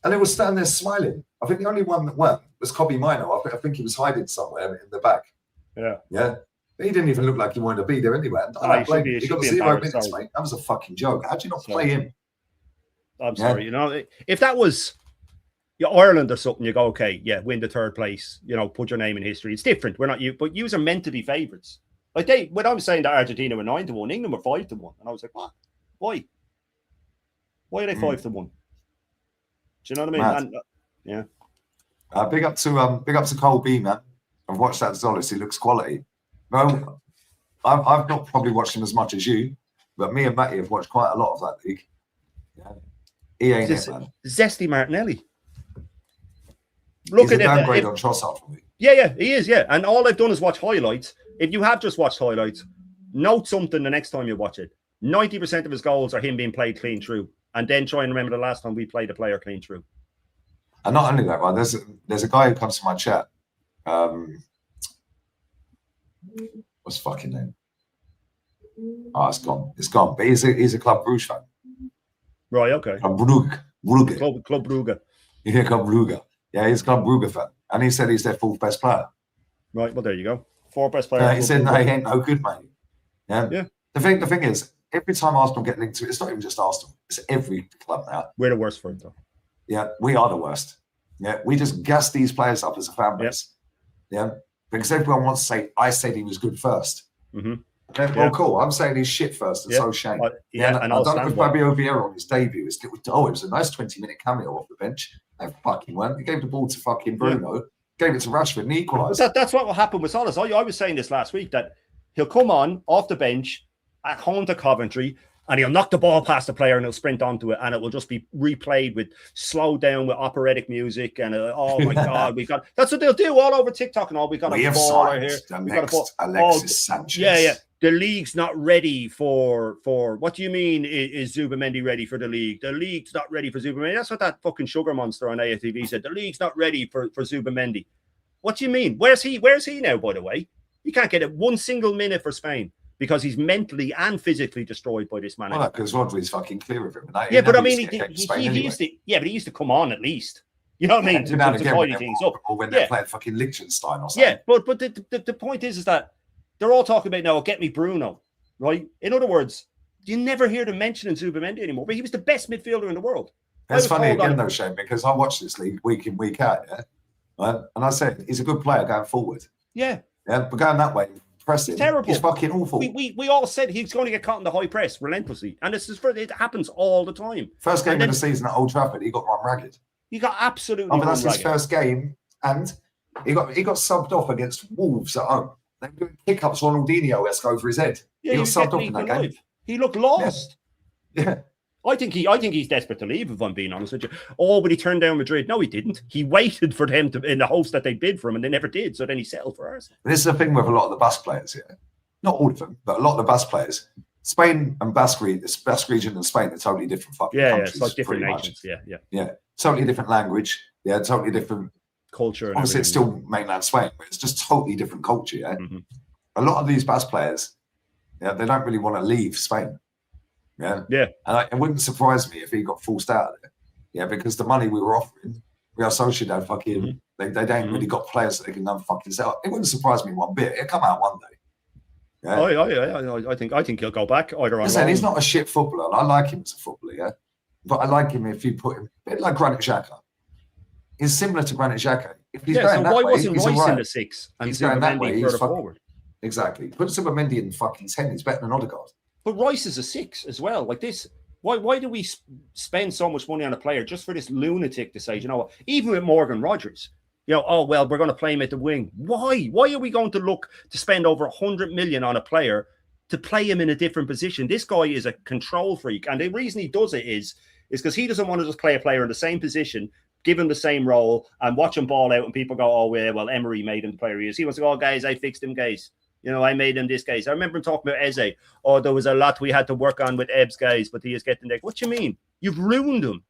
And they were standing there smiling. I think the only one that weren't was Kobe Mino. I think he was hiding somewhere in the back. Yeah. He didn't even look like he wanted to be there anyway. He got 0 minutes, mate. That was a fucking joke. How'd you not play him? I'm sorry. You know, if that was Ireland or something, you go, okay, win the third place. You know, put your name in history. It's different. We're not you, but you are meant to be favourites. Like when I was saying that Argentina were 9-1, England were 5-1, and I was like, what? Why? Why are they 5-1? Do you know what I mean? Big up to Cole B, man. I've watched that Zolis. He looks quality. No, I've not probably watched him as much as you, but me and Matty have watched quite a lot of that league. Yeah. He ain't it, man. Zesty Martinelli. Look at downgrade on Trossard for me. Yeah, he is. Yeah, and all I've done is watch highlights. If you have just watched highlights, note something the next time you watch it. 90% of his goals are him being played clean through, and then try and remember the last time we played a player clean through. And not only that, man. There's a guy who comes to my chat. What's his fucking name? Oh, it's gone. It's gone. But he's a Club Brugge fan. Right. Okay. Club Brugge. Club Brugge. Yeah, Club Brugge. Yeah, he's a Club Brugge fan, and he said he's their fourth best player. Right. Well, there you go. Fourth best player. He said, "No, he ain't no good, mate." Yeah. The thing is, every time Arsenal get linked to it, it's not even just Arsenal. It's every club now. We're the worst for it, though. Yeah, we are the worst. Yeah, we just gas these players up as a fan base. Yeah, because everyone wants to say, "I said he was good first." Well, cool. I'm saying he's shit first, and so Shane. And I don't know if Fabio Vieira on his debut. It was a nice 20-minute cameo off the bench. They fucking went. He gave the ball to fucking Bruno. Gave it to Rashford and equalised. That's what will happen with Solis. I was saying this last week, that he'll come on off the bench at home to Coventry, and he'll knock the ball past the player and he'll sprint onto it, and it will just be replayed with slowed down with operatic music, and oh my god, that's what they'll do all over TikTok and all. We got a ball right here. We got a ball. Alexis Sanchez. Yeah. The league's not ready for what do you mean? Is Zubamendi ready for the league? The league's not ready for Zubamendi. That's what that fucking sugar monster on AFTV said. The league's not ready for Zubamendi. What do you mean? Where's he now, by the way? He can't get one single minute for Spain because he's mentally and physically destroyed by this manager. Well, because Rodri's fucking clear of him. But I mean, he used to. Yeah, but he used to come on at least. You know what I mean? To tidy things up. Or when they played fucking Liechtenstein or something. Yeah, but the point is that they're all talking about now, get me Bruno, right? In other words, you never hear them mentioning Zubamendi anymore, but he was the best midfielder in the world. That's funny again, though, Shane, because I watch this league week in, week out, right? And I said, he's a good player going forward. Yeah, but going that way, pressing, terrible. He's fucking awful. We all said he's going to get caught in the high press relentlessly, and it happens all the time. First game of the season at Old Trafford, he got run ragged. He got absolutely run that's ragged. His first game, and he got subbed off against Wolves at home. They were doing kick-ups Ronaldinho-esque over his head. Yeah, he got subbed off in that game. He looked lost. Yeah. I think he's desperate to leave, if I'm being honest with you. Oh, but he turned down Madrid. No, he didn't. He waited for them to, in the hopes that they bid for him, and they never did. So then he settled for Arsenal. This is the thing with a lot of the Basque players, not all of them, but a lot of the Basque players. Spain and Basque region and Spain are totally different fucking countries. It's like different nations. Yeah. Totally different language. Yeah, totally different culture. Obviously, it's still mainland Spain, but it's just totally different culture. Yeah. Mm-hmm. A lot of these Basque players, Yeah, they don't really want to leave Spain. Yeah. Yeah. And it wouldn't surprise me if he got forced out of it. Yeah, because the money we were offering, Real Sociedad fucking, they ain't really got players that they can fucking sell. It wouldn't surprise me one bit. It'll come out one day. Yeah. I think he'll go back either on. Listen, he's not a shit footballer. And I like him as a footballer, yeah. But I like him if you put him a bit like Granit Xhaka. He's similar to Granit Xhaka. If he's going that why way, wasn't he's Rice right. in the 6 and he's going that way, Zubimendi he's further forward? Exactly. Put Zubimendi in fucking 10. He's better than Odegaard. But Rice is a 6 as well. Like this, why do we spend so much money on a player just for this lunatic to say, you know what? Even with Morgan Rogers, you know, oh well, we're going to play him at the wing. Why? Why are we going to look to spend over 100 million on a player to play him in a different position? This guy is a control freak, and the reason he does it is because he doesn't want to just play a player in the same position, give him the same role, and watch him ball out, and people go, oh, well, Emery made him the player he is. He wants to go, oh, guys, I fixed him, guys. You know, I made him this, guys. I remember him talking about Eze. Oh, there was a lot we had to work on with Ebbs, guys, but he is getting there. What you mean? You've ruined him.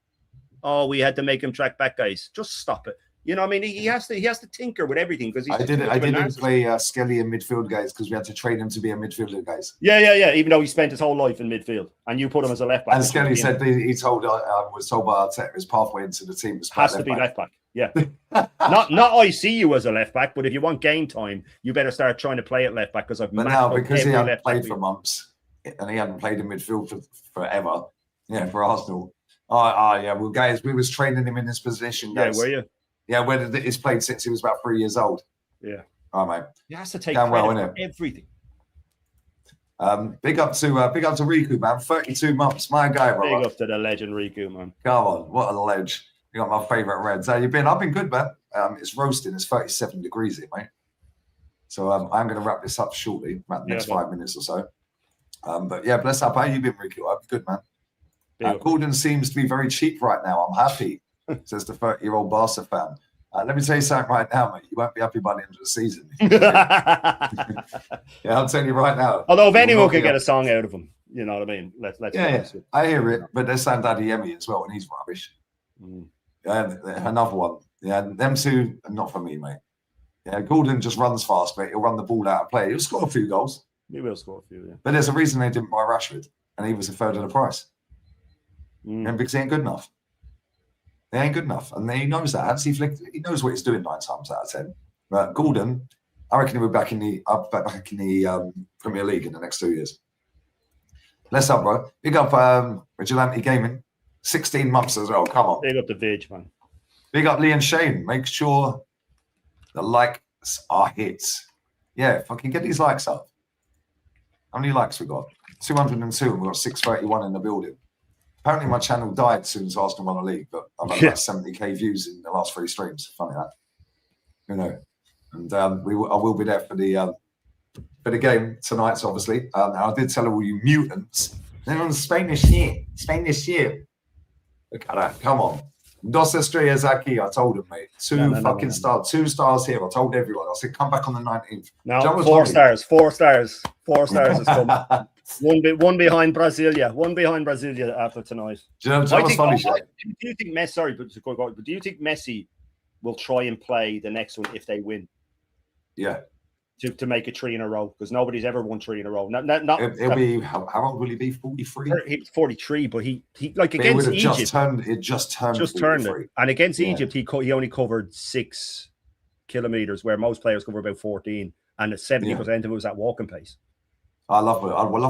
Oh, we had to make him track back, guys. Just stop it. You know, I mean, he has to tinker with everything because I didn't play Skelly in midfield, guys, because we had to train him to be a midfielder, guys. Yeah. Even though he spent his whole life in midfield, and you put him as a left back. And Skelly said he told was told by Arteta his pathway into the team was has to be left back. Yeah, not I see you as a left back, but if you want game time, you better start trying to play at left back because because he hadn't played for months and he hadn't played in midfield for forever. Yeah, for Arsenal. Yeah. Well, guys, we was training him in this position. Guys. Yeah, were you? Yeah, where he's played since he was about 3 years old. Yeah. All right, mate. He has to take credit for everything. Big up to Riku, man. 32 months, my guy, bro. Big up to the legend Riku, man. Come on, what a ledge. You got my favourite Reds. How you been? I've been good, man. It's roasting. It's 37 degrees here, mate. So I'm going to wrap this up shortly, about the next 5 minutes or so. But yeah, bless up. How you been, Riku? I'm good, man. Gordon seems to be very cheap right now. I'm happy, says the 30-year-old Barca fan. Let me tell you something right now, mate. You won't be happy by the end of the season. Yeah, I'll tell you right now. Although if anyone could get a song out of him, you know what I mean? Let's I hear it, but they're saying Daddy Yemi as well, and he's rubbish. Yeah, another one. Yeah, them two are not for me, mate. Yeah, Gordon just runs fast, mate. He'll run the ball out of play. He'll score a few goals. He will score a few, yeah. But there's a reason they didn't buy Rashford, and he was a third of the price. And because he ain't good enough. They ain't good enough, and he knows that. He knows what he's doing 9 times out of 10. But Gordon, I reckon he'll be back in the Premier League in the next 2 years. Bless up, bro. Big up Vigilante Gaming. 16 months as well. Come on. Big up the Vig, man. Big up Lee and Shane. Make sure the likes are hit. Yeah, fucking get these likes up. How many likes we got? 202, and we got 631 in the building. Apparently, my channel died as soon as Arsenal won the league, but I've had about 70k views in the last 3 streams. Funny that, you know. And I will be there for the game tonight, obviously. And I did tell all you mutants, they're on Spain this year. Look at that! Come on, Dos Estrellas aquí. I told him, mate. 2 stars, 2 stars here. I told everyone. I said, come back on the 19th. No, 4 stars. 4 stars. 4 stars has come. One behind Brasilia. One behind Brasilia after tonight. Do you know what's funny? Do you think Messi? Sorry, but do you think Messi will try and play the next one if they win? Yeah. To make it 3 in a row, because nobody's ever won 3 in a row. It'll be how old will he be? 43. He's 43, but he like against Egypt. Just turned it. And against Egypt, he only covered 6 kilometers, where most players cover about 14, and 70% of it was at walking pace. I love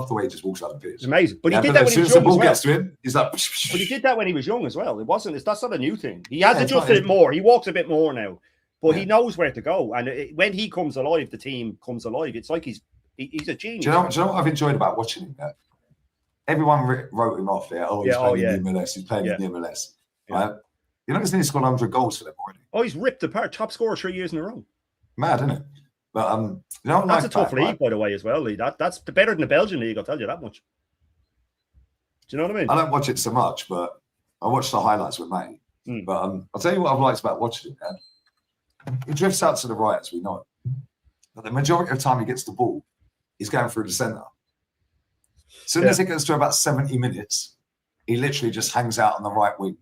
the way he just walks out of the pitch. It's amazing. But he did that when he was young. As well. Gets to him, he's like. But he did that when he was young as well. That's not a new thing. He has adjusted it more. He walks a bit more now. But he knows where to go, and when he comes alive, the team comes alive. It's like he's a genius. Do you know what I've enjoyed about watching him? Everyone wrote him off. He's playing in the MLS. He's playing in the MLS. Right? You know, he's scored 100 goals for them already. Oh, he's ripped apart. Top scorer 3 years in a row. Mad, isn't it? But that's a tough league, by the way, as well. Lee. That's better than the Belgian league. I'll tell you that much. Do you know what I mean? I don't watch it so much, but I watch the highlights with mate. But I'll tell you what I've liked about watching it, man. He drifts out to the right, as we know. But the majority of the time he gets the ball, he's going through the centre. As soon as it gets to about 70 minutes, he literally just hangs out on the right wing.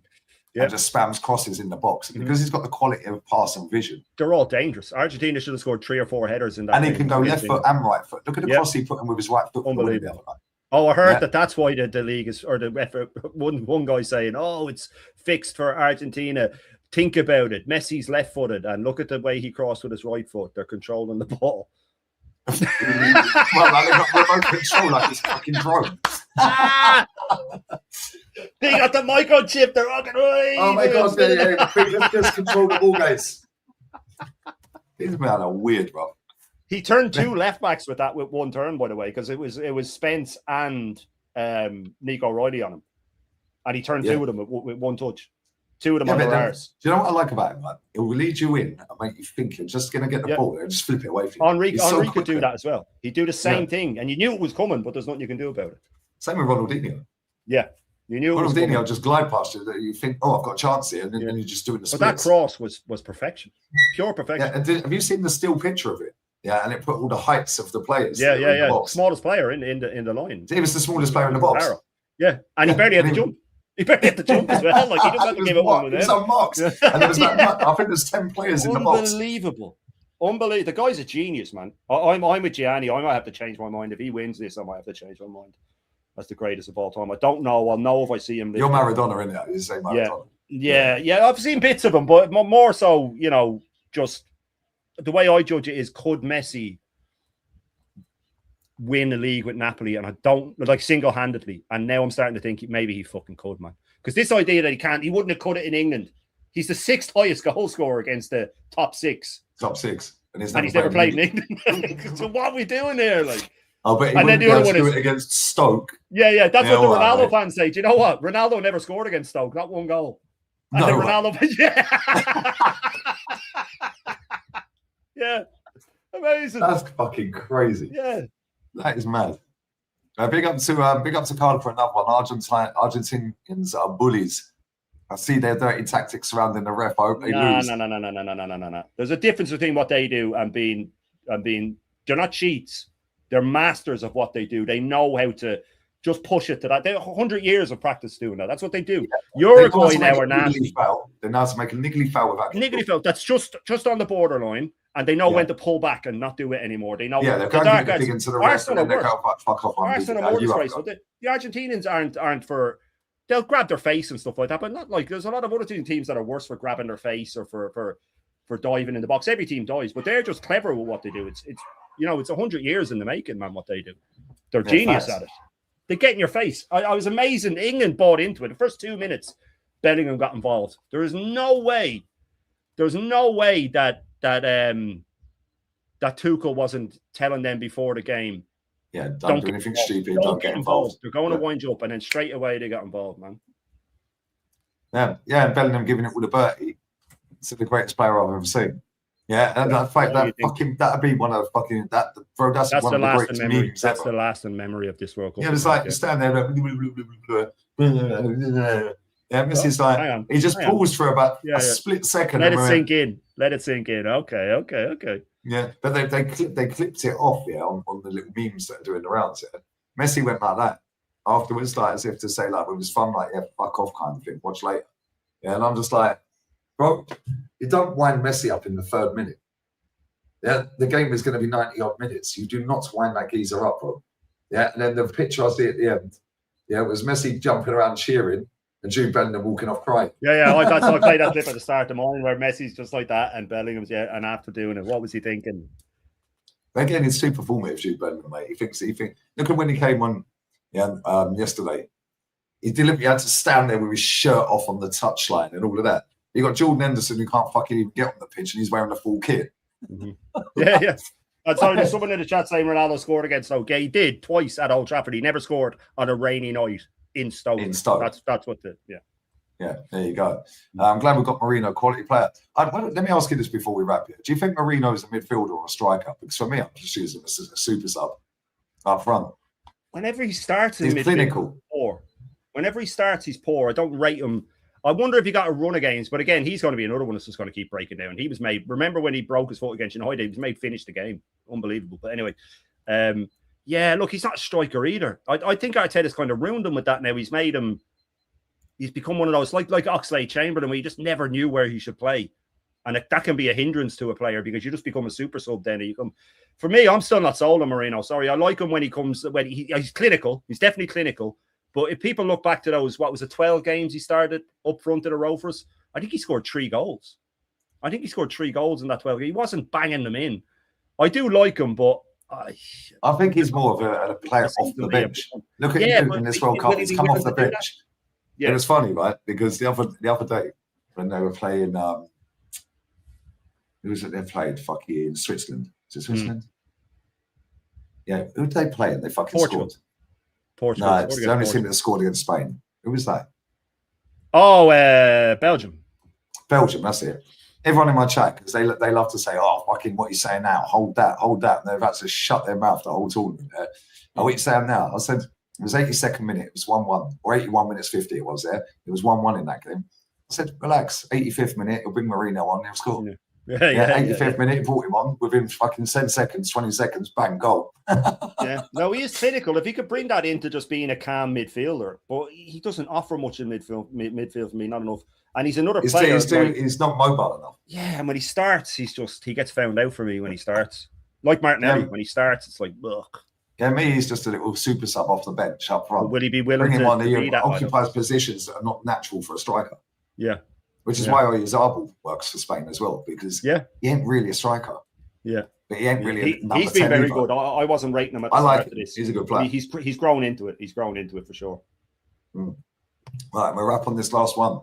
and just spams crosses in the box. And because he's got the quality of pass and vision, they're all dangerous. Argentina should have scored 3 or 4 headers in that. And he can go left foot and right foot. Look at the cross he put in with his right foot. Unbelievable. Oh, I heard that's why the league is, or the one guy saying, "Oh, it's fixed for Argentina. Think about it. Messi's left-footed, and look at the way he crossed with his right foot. They're controlling the ball." Well, they got remote control like this fucking drone. They got the microchip. They're rocking away. Oh my god! Let's just control the ball, guys. These men are weird, bro. He turned 2 left backs with one turn, by the way, because it was Spence and Nico Riley on him, and he turned 2 of them with one touch. 2 of them on their arse. Do you know what I like about him? Like, it will lead you in and make you think you're just going to get the ball and just flip it away from you. Henri could do that as well. He'd do the same thing, and you knew it was coming, but there's nothing you can do about it. Same with Ronaldinho. Yeah. You knew Ronaldinho just glide past you. That you think, oh, I've got a chance here, and then you just do it in the splits. But that cross was perfection, pure perfection. Yeah, and have you seen the still picture of it? Yeah, and it put all the heights of the players. Yeah. Smallest player in the line. He was the smallest player in the box. Yeah, and he barely had to jump. He barely had to jump as well. Like he just had to give it one with him. It was unmarked, and there was I think there's 10 players in the box. Unbelievable. The guy's a genius, man. I'm with Gianni. I might have to change my mind if he wins this. I might have to change my mind. That's the greatest of all time. I don't know. I'll know if I see him. You're Maradona, isn't it? You say Maradona. Yeah. I've seen bits of him, but more so, just the way I judge it is, could Messi win a league with Napoli? And I don't, like, single-handedly. And now I'm starting to think maybe he fucking could, man. Because this idea that he wouldn't have cut it in England. He's the 6th highest goal scorer against the top 6. Top 6. And he's never played in England. So what are we doing here? Like, and then the other one is against Stoke. Yeah. That's what the Ronaldo fans say. Do you know what? Ronaldo never scored against Stoke, not one goal. And then Ronaldo, yeah, amazing. That's fucking crazy. Yeah, that is mad. Big up to Carl for another one. Argentinians are bullies. I see their dirty tactics surrounding the ref. I hope they lose. No. There's a difference between what they do and being. They're not cheats. They're masters of what they do. They know how to just push it to that. They have 100 years of practice doing that. That's what they do. Uruguay now are nasty. They know how to make a niggly foul without niggly foul. That's just on the borderline, and they know when to pull back and not do it anymore. They know. Yeah, they're going to dig into the ref and then they go fuck off. Arsenal are worse. The Argentinians aren't for. They'll grab their face and stuff like that, but not like there's a lot of other teams that are worse for grabbing their face or for diving in the box. Every team dives, but they're just clever with what they do. It's 100 years in the making, man, what they do. They're genius at it. They get in your face. I was amazing. England bought into it. The first 2 minutes, Bellingham got involved. There is no way that Tuchel wasn't telling them before the game. Yeah, don't do anything stupid. Don't get involved. They're going to wind you up, and then straight away they got involved, man. Yeah, and Bellingham giving it with a Bertie. It's the greatest player I've ever seen. Yeah, and that'd be one of the fucking bro. That's one of the greatest memes ever. That's the lasting memory of this World Cup. Yeah, it's like you stand there. Yeah, Messi's like he just paused for about a split second. Let it sink in. Okay. Yeah, but they clipped it off on the little memes that are doing the rounds. Yeah. Messi went like that afterwards, like as if to say like it was fun, like fuck off kind of thing. Watch later. Yeah, and I'm just like, bro, you don't wind Messi up in the 3rd minute. Yeah, the game is going to be 90 odd minutes. You do not wind that geezer up, bro. Yeah, and then the picture I see at the end, it was Messi jumping around cheering and Jude Bellingham walking off crying. Yeah, I played that clip at the start of mine where Messi's just like that and Bellingham's and after doing it, what was he thinking? Again, it's super formative, Jude Bellingham, mate. He thinks. Look at when he came on, yesterday. He deliberately had to stand there with his shirt off on the touchline and all of that. You got Jordan Henderson who can't fucking even get on the pitch and he's wearing the full kit. Mm-hmm. Yeah. I'm sorry, there's someone in the chat saying Ronaldo scored against Stoke. Yeah, he did twice at Old Trafford. He never scored on a rainy night in Stoke. That's what Yeah, there you go. I'm glad we've got Marino, quality player. Let me ask you this before we wrap here. Do you think Marino is a midfielder or a striker? Because for me, I'm just using him as a super sub up front. Whenever he starts in he's clinical. Poor. Whenever he starts, he's poor. I don't rate him. I wonder if he got a run against, but again, he's going to be another one that's just going to keep breaking down. He was made, remember when he broke his foot against United, he was made finish the game. Unbelievable. But anyway, look, he's not a striker either. I think Arteta's kind of ruined him with that now. He's made him he's become one of those like Oxlade-Chamberlain, where you just never knew where he should play, and that can be a hindrance to a player because you just become a super sub. Then you come. For me, I'm still not sold on Marino. Sorry, I like him when he comes. When he's clinical, he's definitely clinical. But if people look back to those, what was it, 12 games he started up front in a row for us, I think he scored 3 goals. I think he scored 3 goals in that 12 games. He wasn't banging them in. I do like him, but I think he's more of a player off the bench. Look at him in this World Cup. He's come off the bench. Yeah. It was funny, right? Because the other day when they were playing, who was it they played? Fucking Switzerland. Is it Switzerland? Yeah. Who did they play? And they fucking Portugal. scored. Portugal. No, it's the only team that scored against Spain. Who was that? Oh, Belgium. Belgium, that's it. Everyone in my chat, because they love to say, oh, fucking what are you saying now? Hold that. And they've had to shut their mouth the whole tournament. What are you saying now? I said, it was 82nd minute, it was 1-1, or 81 minutes 50 it was there. It was 1-1 in that game. I said, relax, 85th minute, he'll bring Marino on, he'll score. Yeah, 85th minute, brought him on within fucking 10 seconds, 20 seconds, bang, goal. Yeah, no, he is clinical. If he could bring that into just being a calm midfielder, but he doesn't offer much in midfield for me, not enough. And he's another player. He's not mobile enough. Yeah, and when he starts, he gets found out for me when he starts. Like Martinelli, when he starts, it's like, ugh. Yeah, me, he's just a little super sub off the bench up front. But will he be willing bring him on? He occupies positions that are not natural for a striker. Yeah. Which is why Oyarzabal works for Spain as well, because he ain't really a striker. Yeah. But he ain't really he's been very good. I wasn't rating him at the start of this. He's a good player. He's grown into it. He's grown into it for sure. Right, we'll wrap on this last one.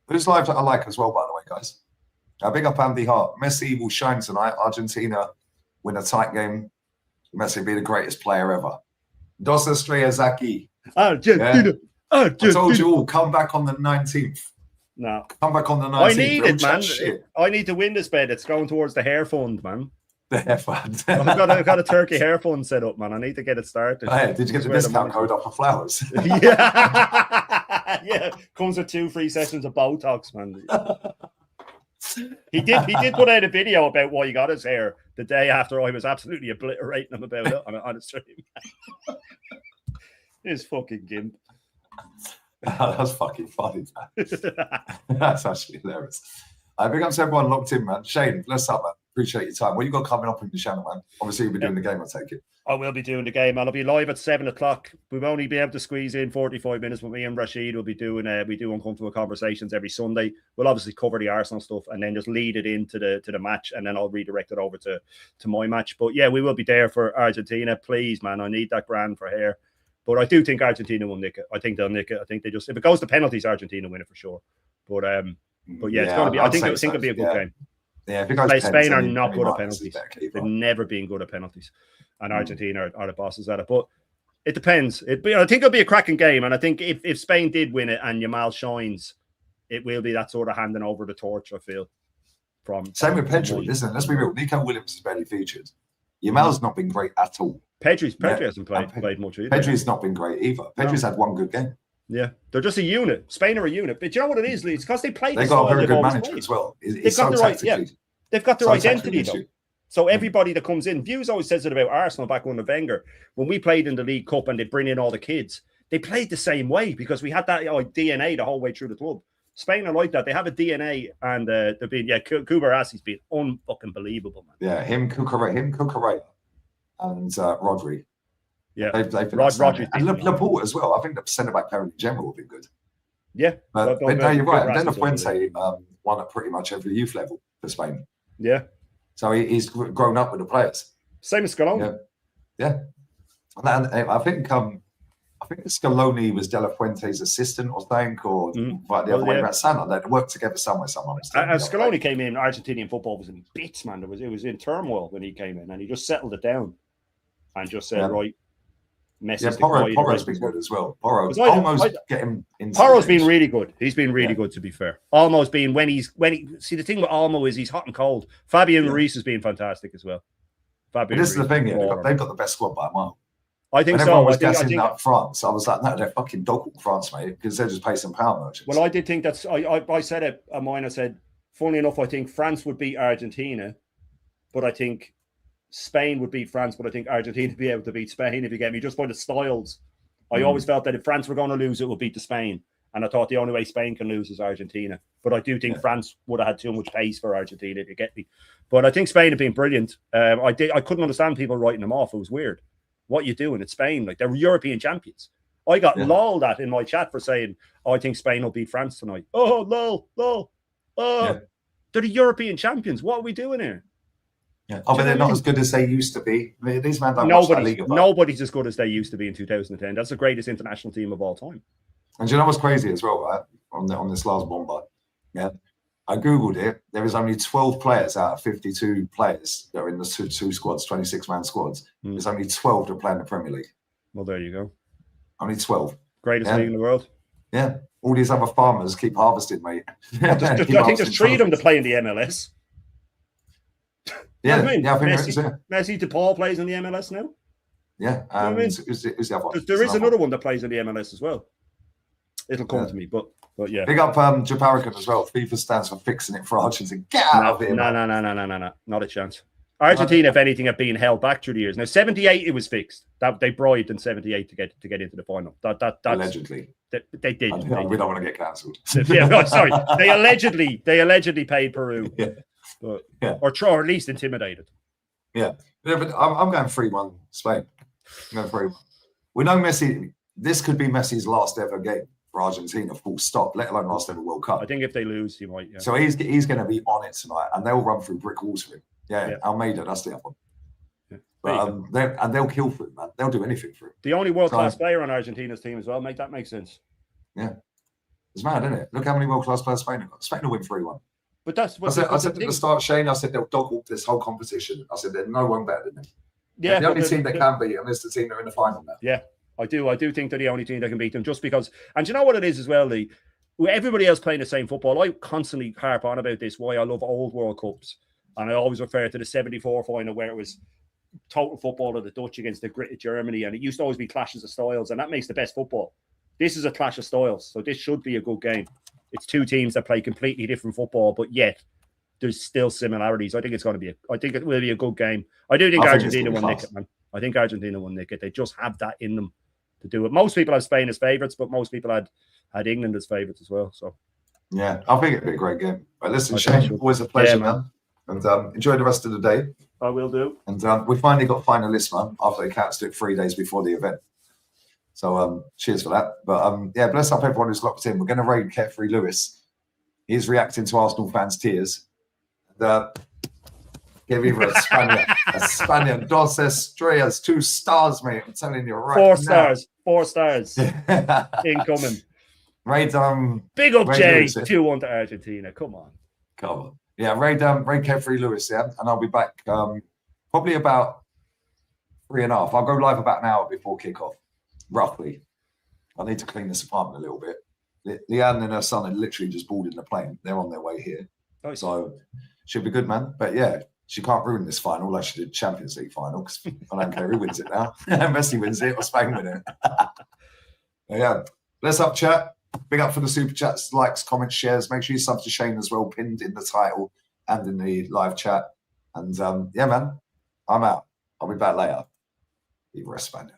Whose lives I like as well, by the way, guys. Big up Andy Hart. Messi will shine tonight. Argentina win a tight game. Messi be the greatest player ever. Dos Estrellas aquí. Argentina. I told you all, come back on the 19th. No. Come back on the 19th. I need it, man. I need to win this bet. It's going towards the hair fund, man. The hair fund. I've got a turkey hair fund set up, man. I need to get it started. Oh, yeah. Did you get the discount code off of flowers? Yeah. Comes with 2 free sessions of Botox, man. He did put out a video about why he got his hair the day after I was absolutely obliterating him about it on a stream. His fucking gimp. That's fucking funny, man. That's actually hilarious. Big up to everyone locked in, man. Shane, bless up, man. Appreciate your time. What you got coming up in the channel, man? Obviously, you'll be doing the game, I take it. I will be doing the game, man. I'll be live at 7 o'clock. We'll only be able to squeeze in 45 minutes with me and Rashid. We'll be doing we do uncomfortable conversations every Sunday. We'll obviously cover the Arsenal stuff and then just lead it into the match, and then I'll redirect it over to my match. But yeah, we will be there for Argentina. Please, man, I need that grand for hair. But I do think Argentina will nick it. I think they'll nick it. I think they just, if it goes to penalties, Argentina win it for sure. But yeah, it's going to be. I think it'll be a good game. Yeah, because Spain are not good at penalties. They've never been good at penalties, and Argentina are the bosses at it. But it depends. I think it'll be a cracking game, and I think if Spain did win it and Yamal shines, it will be that sort of handing over the torch. I feel. Same with Pedri. Listen, let's be real. Nico Williams has barely featured. Yamal's not been great at all. Pedri hasn't played much either. Pedri's not been great either. Pedri's had one good game. Yeah, they're just a unit. Spain are a unit, but you know what it is, Lee? It's because they play. They've got a very good manager as well. They've got their identity though. So everybody that comes in, Views always says it about Arsenal back under Wenger. When we played in the League Cup and they bring in all the kids, they played the same way because we had that DNA the whole way through the club. Spain are like that. They have a DNA, and they've been Kubarasi's been unfucking believable, man. Yeah, him, Cucurella, and Rodri. Yeah, they've been Rodri and Laporte as well. I think the centre back pair in general will be good. Yeah, but no, you're right. And then De Fuente won at pretty much every youth level for Spain. Yeah, so he's grown up with the players. Same as Scaloni. Yeah. And I think Scaloni was De La Fuente's assistant or something, or the other way around. Santa, they worked together somewhere. As Scaloni came in, Argentinian football was in bits, man. It was in turmoil when he came in, and he just settled it down and just said, right. Porro's been good as well. Porro's been really good. He's been really good, to be fair. Olmo's been when he see, the thing with Olmo is he's hot and cold. Fabian Ruiz has been fantastic as well. This is the thing, they've got the best squad by a mile. I think so. I think up France. I was like, no, they're fucking dog France, mate, because they're just pacing power merchants. Well, I did think that's. I said it at mine. I said, funnily enough, I think France would beat Argentina, but I think Spain would beat France, but I think Argentina would be able to beat Spain if you get me. Just by the styles, I always felt that if France were going to lose, it would beat to Spain, And I thought the only way Spain can lose is Argentina. But I do think France would have had too much pace for Argentina to get me. But I think Spain have been brilliant. I couldn't understand people writing them off. It was weird. What are you doing? It's Spain. Like, they're European champions. I got lolled at in my chat for saying, I think Spain will beat France tonight. Oh, lol. Oh, they're the European champions. What are we doing here? Yeah. Oh, but they're not as good as they used to be. These men don't watch that league above. Nobody's as good as they used to be in 2010. That's the greatest international team of all time. And do you know what's crazy as well, right? On this last bomber, I googled it. There is only 12 players out of 52 players that are in the two squads, 26-man squads. There's only 12 that play in the Premier League. Well, there you go. Only 12. Greatest league in the world. Yeah. All these other farmers keep harvesting, mate. I think there's 3 of them to play in the MLS. Yeah, I mean, I think Messi DePaul plays in the MLS now. Yeah, I mean, who's the other one? There is another one that plays in the MLS as well. It'll come to me, but yeah. Big up Japarican as well. FIFA stands for fixing it for Argentina. Get out of here. No. Not a chance. Argentina, if anything, have been held back through the years. Now, 78, it was fixed. That they bribed in 78 to get into the final. That's allegedly. They did. We don't want to get cancelled. Yeah, sorry. They allegedly paid Peru. Or at least intimidated. Yeah, but I'm going 3-1 Spain. I'm going 3-1. We know Messi. This could be Messi's last ever game for Argentina, full stop, let alone last ever World Cup. I think if they lose, he might. Yeah. So he's going to be on it tonight, and they'll run through brick walls for him. Yeah. Almeida, that's the other one. Yeah. But, they'll kill for him, man. They'll do anything for him. The only world-class player on Argentina's team as well. Make that make sense. Yeah, it's mad, isn't it? Look how many world-class players Spain have got. Spain will win 3-1. But that's what I said at the start, Shane. I said they'll dog walk this whole competition. I said there's no one better than them. Yeah, the only team that can beat them is the team that are in the final now. Yeah, I do think they're the only team that can beat them, just because. And you know what it is as well, Lee? Everybody else playing the same football. I constantly harp on about this. Why I love old World Cups, and I always refer to the '74 final where it was total football of the Dutch against the grit of Germany, and it used to always be clashes of styles, and that makes the best football. This is a clash of styles, so this should be a good game. It's 2 teams that play completely different football, but yet there's still similarities. I think it will be a good game. I do think Argentina will nick it, man. I think Argentina will nick it. They just have that in them to do it. Most people have Spain as favourites, but most people had England as favourites as well. So yeah, I think it'd be a great game. But listen, Shane, always a pleasure, man. And enjoy the rest of the day. I will do. And we finally got finalists, man, after they cancelled it 3 days before the event. So cheers for that. But yeah, bless up everyone who's locked in. We're going to raid Kefri Lewis. He's reacting to Arsenal fans' tears. Give either a Spaniard, dos estrellas, 2 stars, mate. I'm telling you right 4 now. stars. 4 stars. Incoming. Raid big up, Jay. Lewis, 2-1 to Argentina. Come on. Yeah, raid Kefri Lewis, yeah. And I'll be back probably about 3.5. I'll go live about an hour before kickoff, roughly. I need to clean this apartment a little bit. Leanne and her son had literally just boarded the plane. They're on their way here. Nice. So should be good, man. But yeah, she can't ruin this final like she did Champions League final, because I don't care who wins it now. Messi wins it or Spain win it. Yeah. Let's up chat. Big up for the super chats, likes, comments, shares. Make sure you sub to Shane as well, pinned in the title and in the live chat. And yeah, man, I'm out. I'll be back later. Viva España.